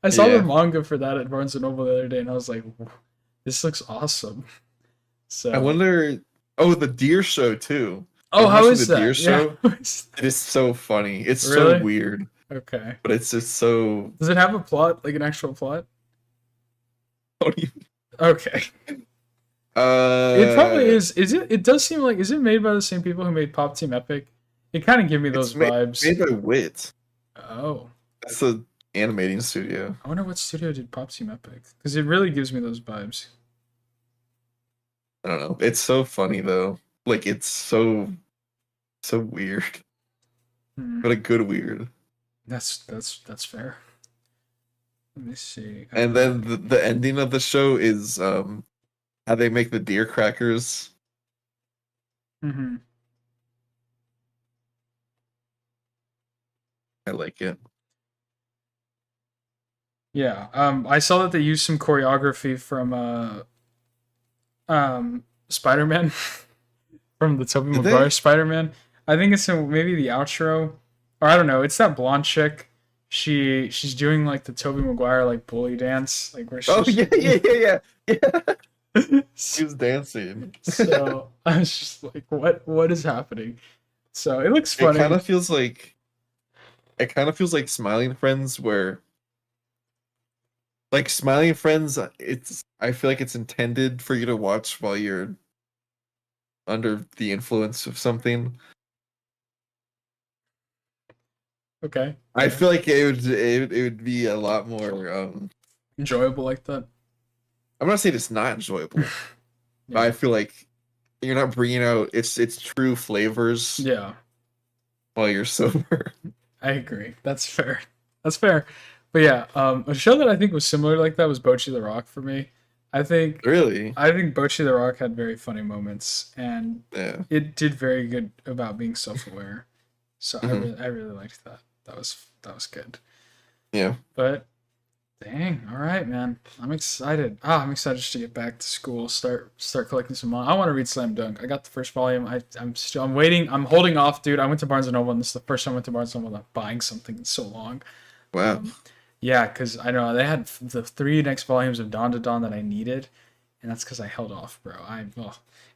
I saw the Yeah. manga for that at Barnes and Noble the other day, and I was like, this looks awesome. I So, wonder. Oh, the Deer Show too. oh, I'm how watching the is Deer that? Yeah. Show. It is so funny. It's so Really? weird, Okay. but it's just so. Does it have a plot, like an actual plot? Funny. Okay. It probably is. Is it? It does seem like. Is it made by the same people who made Pop Team Epic? It kind of give me those It's made, vibes. made by Wit. Oh, That's the animating studio. I wonder what studio did Pop Team Epic, because it really gives me those vibes. I don't know. It's so funny though. Like it's so weird, Hmm. but a good weird. That's fair. Let me see. And then the ending of the show is how they make the deer crackers. Mm-hmm. I like it. Yeah. I saw that they used some choreography from Spider-Man from the Tobey Did Maguire they? Spider-Man. I think it's in maybe the outro, or I don't know. It's that blonde chick. She's doing like the Tobey Maguire like bully dance, like where Oh she's. yeah. He was dancing. So I was just like, what is happening? So it looks It kind funny. of feels like Smiling Friends, where like Smiling Friends, I feel like it's intended for you to watch while you're under the influence of something. Okay. I Yeah. feel like it would be a lot more. Enjoyable like that. I'm not saying it's not enjoyable, but Yeah. I feel like you're not bringing out its true flavors Yeah. while you're sober. I agree. That's fair. That's fair. But yeah, a show that I think was similar like that was Bocchi the Rock for me. I think Really? I think Bocchi the Rock had very funny moments, and Yeah. it did very good about being self-aware. So Hmm. I really liked that. That was good. Yeah. But dang, all right, man. I'm excited. I'm excited just to get back to school. Start collecting some manga. I want to read Slam Dunk. I got the first volume. I'm waiting. I'm holding off, dude. I went to Barnes and Noble, and this is the first time I went to Barnes and Noble without buying something in so long. Wow. Yeah, because I know they had the three next volumes of Dawn to Dawn that I needed, and that's because I held off, bro.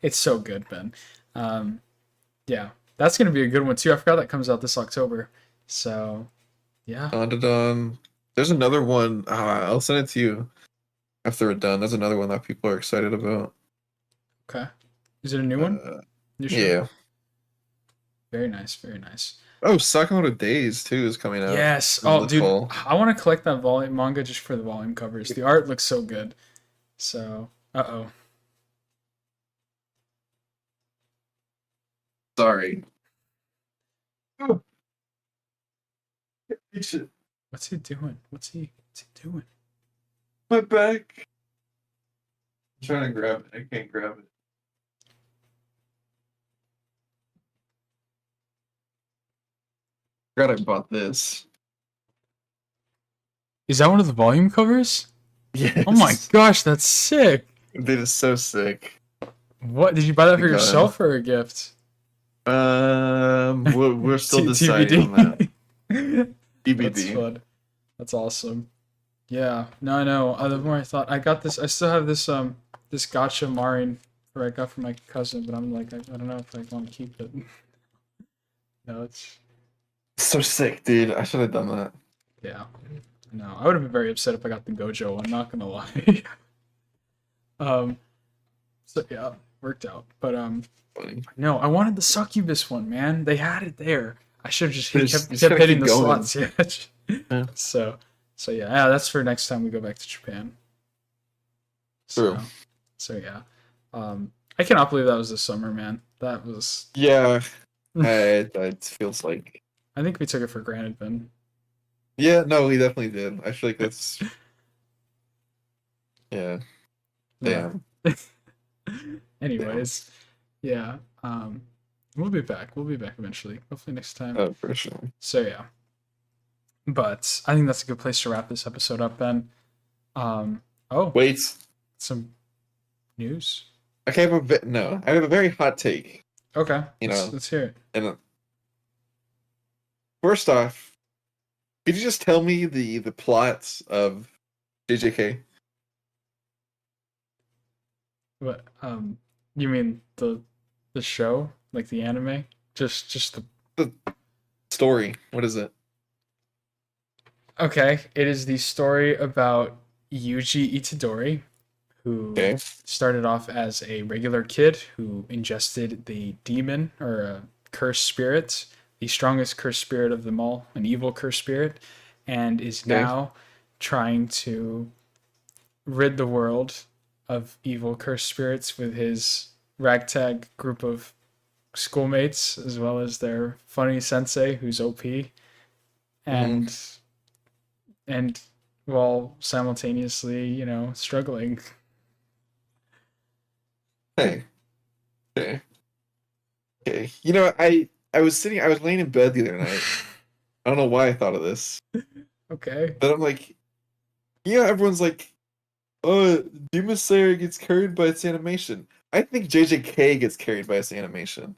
It's so good, Ben. Um, yeah, that's gonna be a good one too. I forgot that comes out this October. So yeah, Dawn to Dawn. There's another one. I'll send it to you after we're done. There's another one that people are excited about. okay. Is it a new one? Uh, New show? yeah. Very nice, very nice. Oh, Sakamoto Days too is coming out Yes. in Oh, the dude, fall. I want to collect that volume manga just for the volume covers. The art looks so good. So, uh-oh. Sorry. Oh, it's What's he doing? What's he doing? my back. I'm trying to grab it. I can't grab it. Forgot I bought this. Is that one of the volume covers? Yes. Oh my gosh, that's sick. Dude, it's so sick. What did you buy that for God. yourself or a gift? We're still deciding on that. That's TBD. fun. That's awesome. Yeah. No, I know. The more I thought, I got this. I still have this this gotcha Marin where I got from my cousin, but I'm like, I don't know if I want to keep it. No, it's So sick, dude. I should have done that. Yeah. No, I would have been very upset if I got the Gojo. I'm not gonna lie. um. So yeah, worked out. But Funny. no, I wanted the succubus one, man. They had it there. I should have just Just kept gotta hitting keep the going. slots. Yeah. Yeah. So yeah, that's for next time we go back to Japan. True. So yeah. I cannot believe that was this summer, man. That was. Yeah. It feels like. I think we took it for granted, Ben. Yeah, no, we definitely did. I feel like that's. Yeah. Yeah. Damn. Anyways, yeah. We'll be back. We'll be back eventually. Hopefully next time. Oh, for sure. So yeah. But I think that's a good place to wrap this episode up, Ben. Oh, Wait. some news. Okay, I have a very hot take. Okay, You know, let's hear it. and first off, could you just tell me the plots of JJK? What? You mean the show, like the anime? Just the. The story. What is it? Okay, it is the story about Yuji Itadori, who Okay. started off as a regular kid who ingested the demon or a cursed spirit, the strongest cursed spirit of them all, an evil cursed spirit, and is Okay. now trying to rid the world of evil cursed spirits with his ragtag group of schoolmates, as well as their funny sensei who's OP, and and while simultaneously, struggling. Hey. Okay. Okay. You know, I was laying in bed the other night. I don't know why I thought of this, Okay. but I'm like, everyone's like, oh, Demon Slayer gets carried by its animation. I think JJK gets carried by its animation.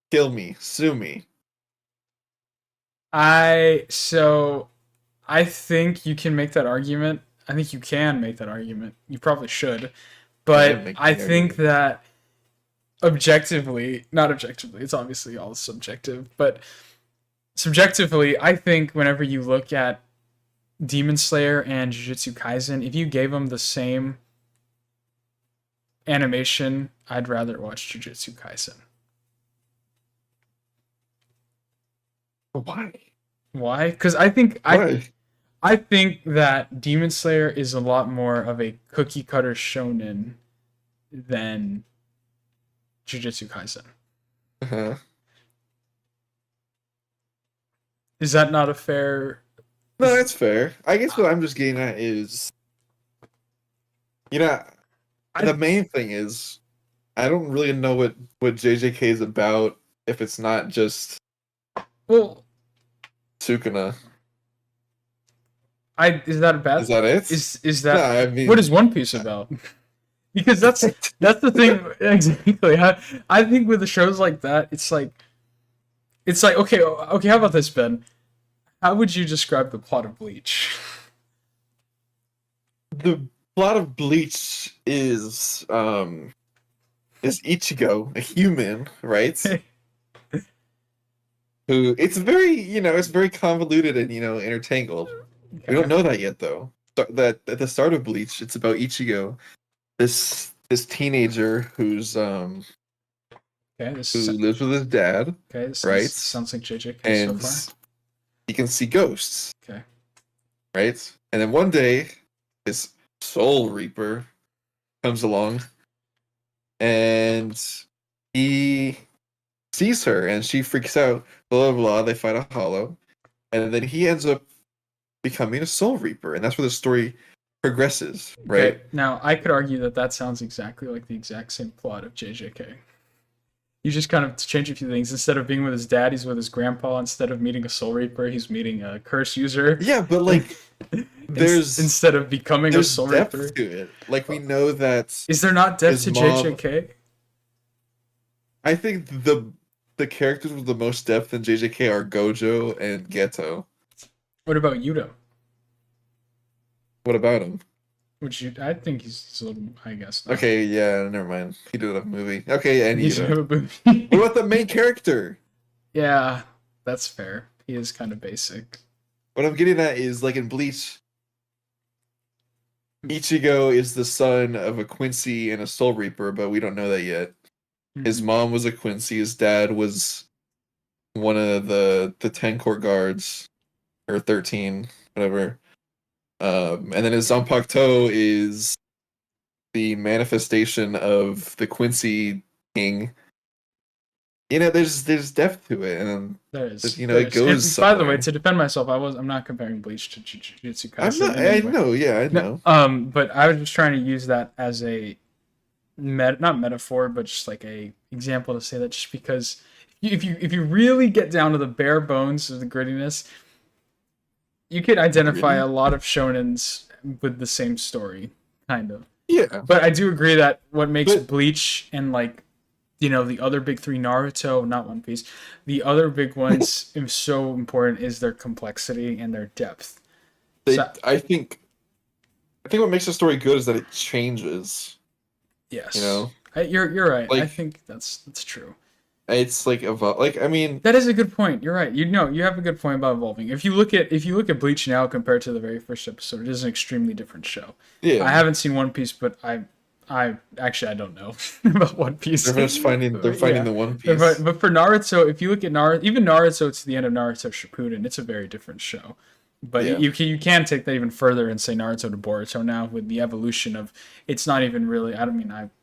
Kill me, sue me. I think you can make that argument. I think you can make that argument. You probably should. But I think that not objectively, it's obviously all subjective, but subjectively, I think whenever you look at Demon Slayer and Jujutsu Kaisen, if you gave them the same animation, I'd rather watch Jujutsu Kaisen. Why? Why? Because I think I think that Demon Slayer is a lot more of a cookie cutter shonen than Jujutsu Kaisen. Uh-huh. Is that not a fair? No, that's fair. I guess what I'm just getting at is, the main thing is, I don't really know what JJK is about if it's not just Sukuna. Is that a bad? Is that it? Is that? No, I mean, what is One Piece about? Because that's the thing exactly. I think with the shows like that, it's like okay. How about this, Ben? How would you describe the plot of Bleach? The plot of Bleach is Ichigo, a human, right? Who it's very convoluted and intertangled. Okay. We don't know that yet, though. That at the start of Bleach, it's about Ichigo, this teenager who lives with his dad. Okay, this right? Sounds like JJK and so far. he can see ghosts. Okay. Right? And then one day, this Soul Reaper comes along, and he sees her, and she freaks out. Blah blah blah. They fight a hollow, and then he ends up becoming a Soul Reaper, and that's where the story progresses. Right? Okay. Now I could argue that sounds exactly like the exact same plot of JJK. You just kind of change a few things. Instead of being with his dad, he's with his grandpa. Instead of meeting a Soul Reaper, he's meeting a curse user. Yeah, but like, instead of becoming a Soul depth Reaper to it. Like, we know that. Is there not depth to JJK? I think the characters with the most depth in JJK are Gojo and Geto. What about Yuta? What about him? I think he's a little. I guess. Not. Okay, yeah, never mind. He did a movie. Okay, and he's Yuta. What about the main character? Yeah, that's fair. He is kind of basic. What I'm getting at is like in Bleach, Ichigo is the son of a Quincy and a Soul Reaper, but we don't know that yet. His Mhm. mom was a Quincy. His dad was one of the 10 court guards or 13, whatever. And then his Zanpakuto is the manifestation of the Quincy king. You know, there's depth to it, and There is, you know, there it is. goes And by the way, somewhere. to defend myself, I'm not comparing Bleach to Jujutsu I'm Kaisen not. in I any way. know. Yeah, I No, know. but I was just trying to use that as a not metaphor, but just like a example to say that just because if you really get down to the bare bones of the grittiness, you could identify Gritty. a lot of shonens with the same story, kind of. Yeah, But I do agree that what makes but Bleach and like the other big three, Naruto, not One Piece, the other big ones is so important is their complexity and their depth. they. So I think what makes a story good is that it changes. You yes, know, you're right. I like think that's true. it's like like I mean, That is a good point. You're right. You have a good point about evolving. If you look at Bleach now compared to the very first episode, it is an extremely different show. I yeah, haven't seen One Piece, but I actually I don't know about One Piece. they're finding Yeah, the One but Piece. but for Naruto, if you look at Naruto, even Naruto to the end of Naruto Shippuden, it's a very different show. But Yeah, you can take that even further and say Naruto to Boruto now with the evolution of it's not even really. I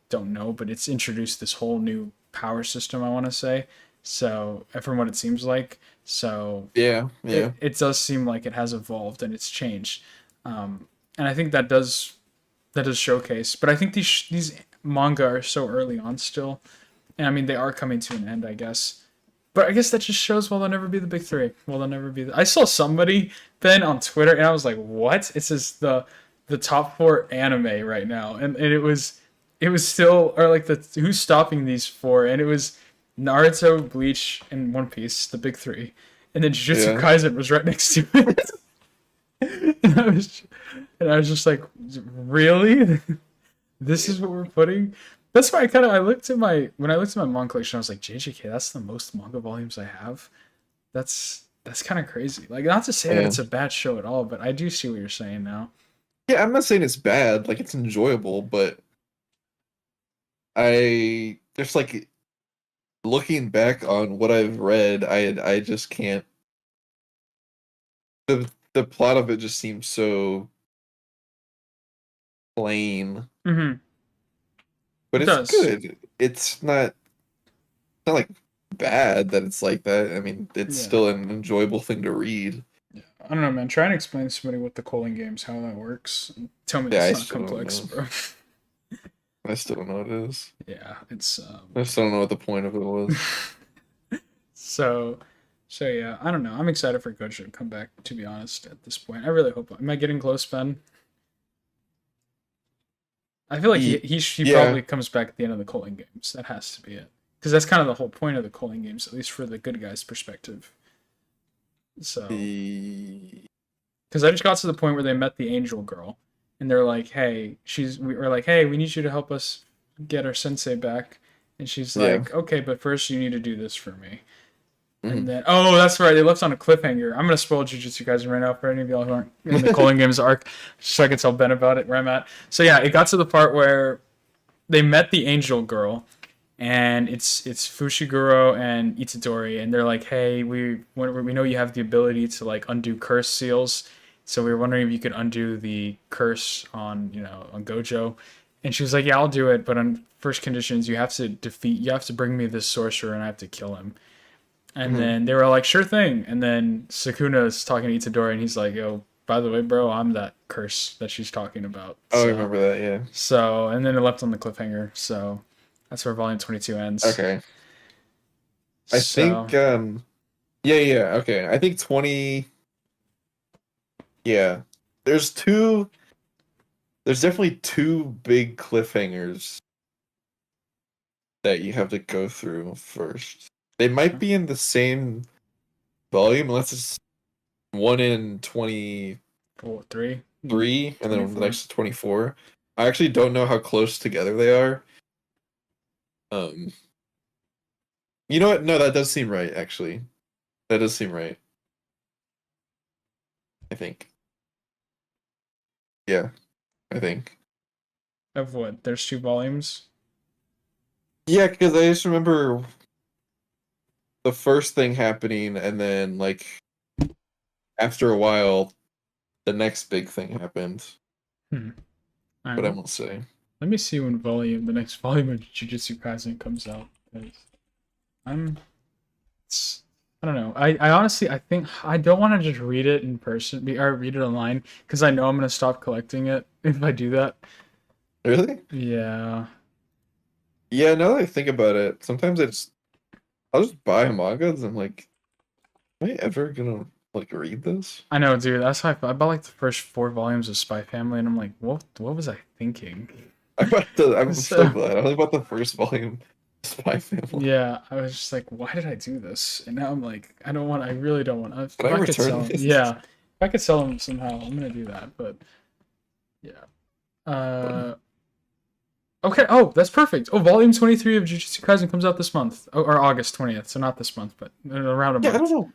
don't know, but it's introduced this whole new power system. I want to say so from what it seems like. So yeah, yeah. it does seem like it has evolved and it's changed. And I think that does showcase. But I think these manga are so early on still, and I mean they are coming to an end, I guess. But I guess that just shows they'll never be the big three. They'll never be. I saw somebody then on Twitter, and I was like, "What?" It says the top four anime right now, and it was still or like the who's stopping these four, and it was Naruto, Bleach, and One Piece, the big three, and then Jujutsu Yeah. Kaisen was right next to it. and I was and I was just like, "Really? This is what we're putting?" That's why I looked at my when I looked at my manga collection, I was like, JJK, that's the most manga volumes I have. That's kind of crazy. Like, not to say that Yeah. it's a bad show at all, but I do see what you're saying now. Yeah, I'm not saying it's bad, like it's enjoyable, but I just like looking back on what I've read, I just can't the plot of it just seems so plain. Mm-hmm. But It it's does. good. It's not like bad that it's like that. I mean, it's Yeah. still an enjoyable thing to read. Yeah. I don't know, man. Try and explain to somebody what the calling games, how that works. And tell me Yeah, it's I not still don't complex, know. bro. I still don't know what it is. Yeah, it's I still don't know what the point of it was. so so yeah, I don't know. I'm excited for Gojo to come back, to be honest, at this point. I really hope. Am I getting close, Ben? I feel like he He, he, he yeah, probably comes back at the end of the calling games. That has to be it. Because that's kind of the whole point of the calling games, at least for the good guys' perspective. So, he, because I just got to the point where they met the angel girl, and they're like, "Hey, we were like, hey, we need you to help us get our sensei back," and she's yeah. like, "Okay, but first you need to do this for me." And Mhm. then, oh, that's right, they left on a cliffhanger. I'm gonna spoil Jujutsu Kaisen right now for any of y'all who aren't in the calling games arc, just so I can tell Ben about it where I'm at. So yeah, it got to the part where they met the angel girl, and it's Fushiguro and Itadori, and they're like, "Hey, we know you have the ability to like undo curse seals, so we were wondering if you could undo the curse on Gojo." And she was like, "Yeah, I'll do it, but on first conditions, you have to bring me this sorcerer, and I have to kill him." And Mhm. then they were like, "Sure thing." And then Sukuna is talking to Itadori, and he's like, "Yo, by the way, bro, I'm that curse that she's talking about." Oh, I So remember that. Yeah. and then it left on the cliffhanger. So that's where volume 22 ends. Okay. I think. So, Yeah. Yeah. Okay. I think 20. Yeah. There's two. There's definitely two big cliffhangers that you have to go through first. They might be in the same volume, unless it's one in 23 3, and then the 24. next is 24. I actually don't know how close together they are. Um, you know what? No, that does seem right, actually. That does seem right. I think. Yeah, I think. Of what? There's 2 volumes. Yeah, because I just remember the first thing happening, and then like after a while, the next big thing happened. Hmm. All right, But I well, won't say. let me see when the next volume of Jujutsu Kaisen comes out. 'Cause I'm, it's, I don't know. I honestly, I think I don't want to just read it in person, or read it online, because I know I'm gonna stop collecting it if I do that. Really? Yeah, Yeah. Now that I think about it, sometimes I'll just buy mangas. And I'm like, am I ever gonna like read this? I know, dude. That's why I bought like the first 4 volumes of Spy Family, and I'm like, what was I thinking? I'm so So glad. I only bought the first volume of Spy Family. yeah, I was just like, why did I do this? And now I'm like, I don't want. I really don't want. If Can I I could return sell them, this? yeah, if I could sell them somehow, I'm gonna do that. But yeah. Okay. Oh, that's perfect. Oh, volume 23 of Jujutsu Kaisen comes out this month. Oh, or August 20th. So not this month, but in around a Yeah, I don't month. know. They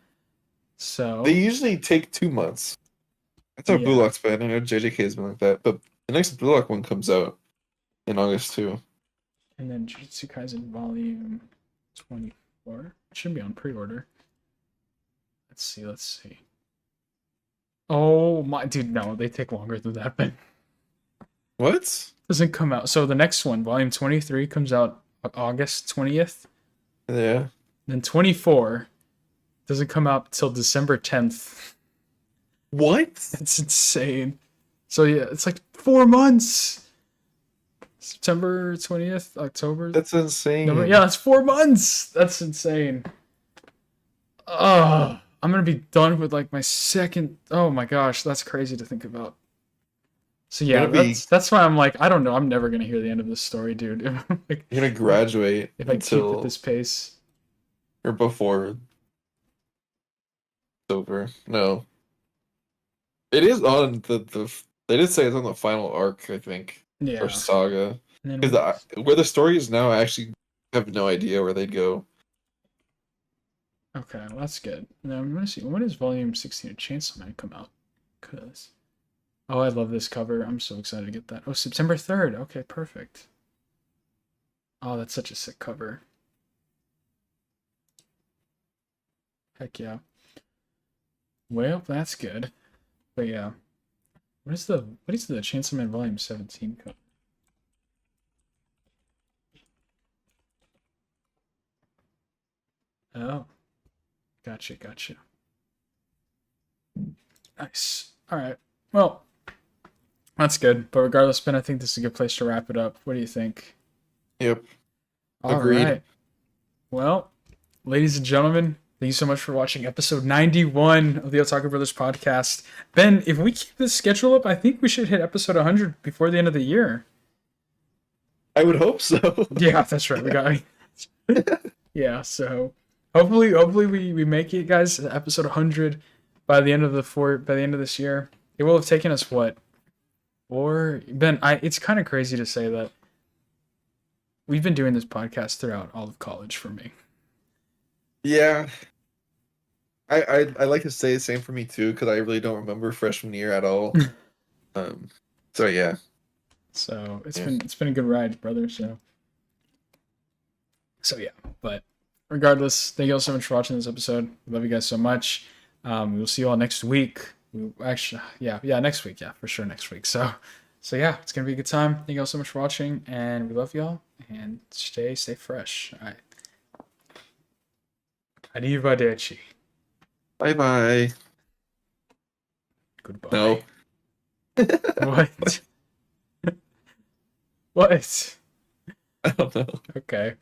So usually take 2 months. That's how yeah. Bullock's been. I know JJK has been like that, but the next Bullock one comes out in August too. And then Jujutsu Kaisen volume 24. It should be on pre-order. Let's see. Let's see. Oh my, dude, no, they take longer than that, but What? doesn't come out. So the next one, volume 23, comes out August 20th. Yeah. Then 24 doesn't come out till December 10th. What? It's insane. So yeah, it's like 4 months. September 20th, October, That's November. insane. Yeah, that's 4 months. That's insane. Oh, I'm gonna be done with like my second. Oh my gosh, that's crazy to think about. So You're yeah, gonna be that's why I'm like, I don't know. I'm never gonna hear the end of this story, dude. Like, you're gonna graduate if I keep at until this pace. or before it's over. No. It is on the they did say it's on the final arc, I think, or Yeah. saga. And then Because where the story is now, I actually have no idea where they'd go. okay, well, that's good. Now I'm gonna see when is volume 16 of Chainsaw Man come out? Cause oh, I love this cover. I'm so excited to get that. Oh, September 3rd. Okay, perfect. Oh, that's such a sick cover. Heck yeah. Well, that's good. But yeah. What is the Chainsaw Man volume 17 cover? Oh, gotcha, gotcha. Nice. All right. Well, that's good. But regardless, Ben, I think this is a good place to wrap it up. What do you think? Yep. All Agreed. right. Well, ladies and gentlemen, thank you so much for watching episode 91 of the Otaku Brothers podcast. Ben, if we keep this schedule up, I think we should hit episode 100 before the end of the year. I would hope so. Yeah, that's right. We got yeah. So hopefully we make it, guys. Episode 100 by the end of by the end of this year. It will have taken us what? Or Ben, it's kind of crazy to say that we've been doing this podcast throughout all of college for me. Yeah. I like to say the same for me too, because I really don't remember freshman year at all. So yeah. So Yeah. it's been a good ride, brother. So yeah, but regardless, thank you all so much for watching this episode. Love you guys so much. We'll see you all next week. Actually, yeah, next week, yeah, for sure, next week. So yeah, it's gonna be a good time. Thank you all so much for watching, and we love y'all. And stay fresh. All right, arrivederci. Bye bye. Goodbye. No. What? What? I don't know. Okay.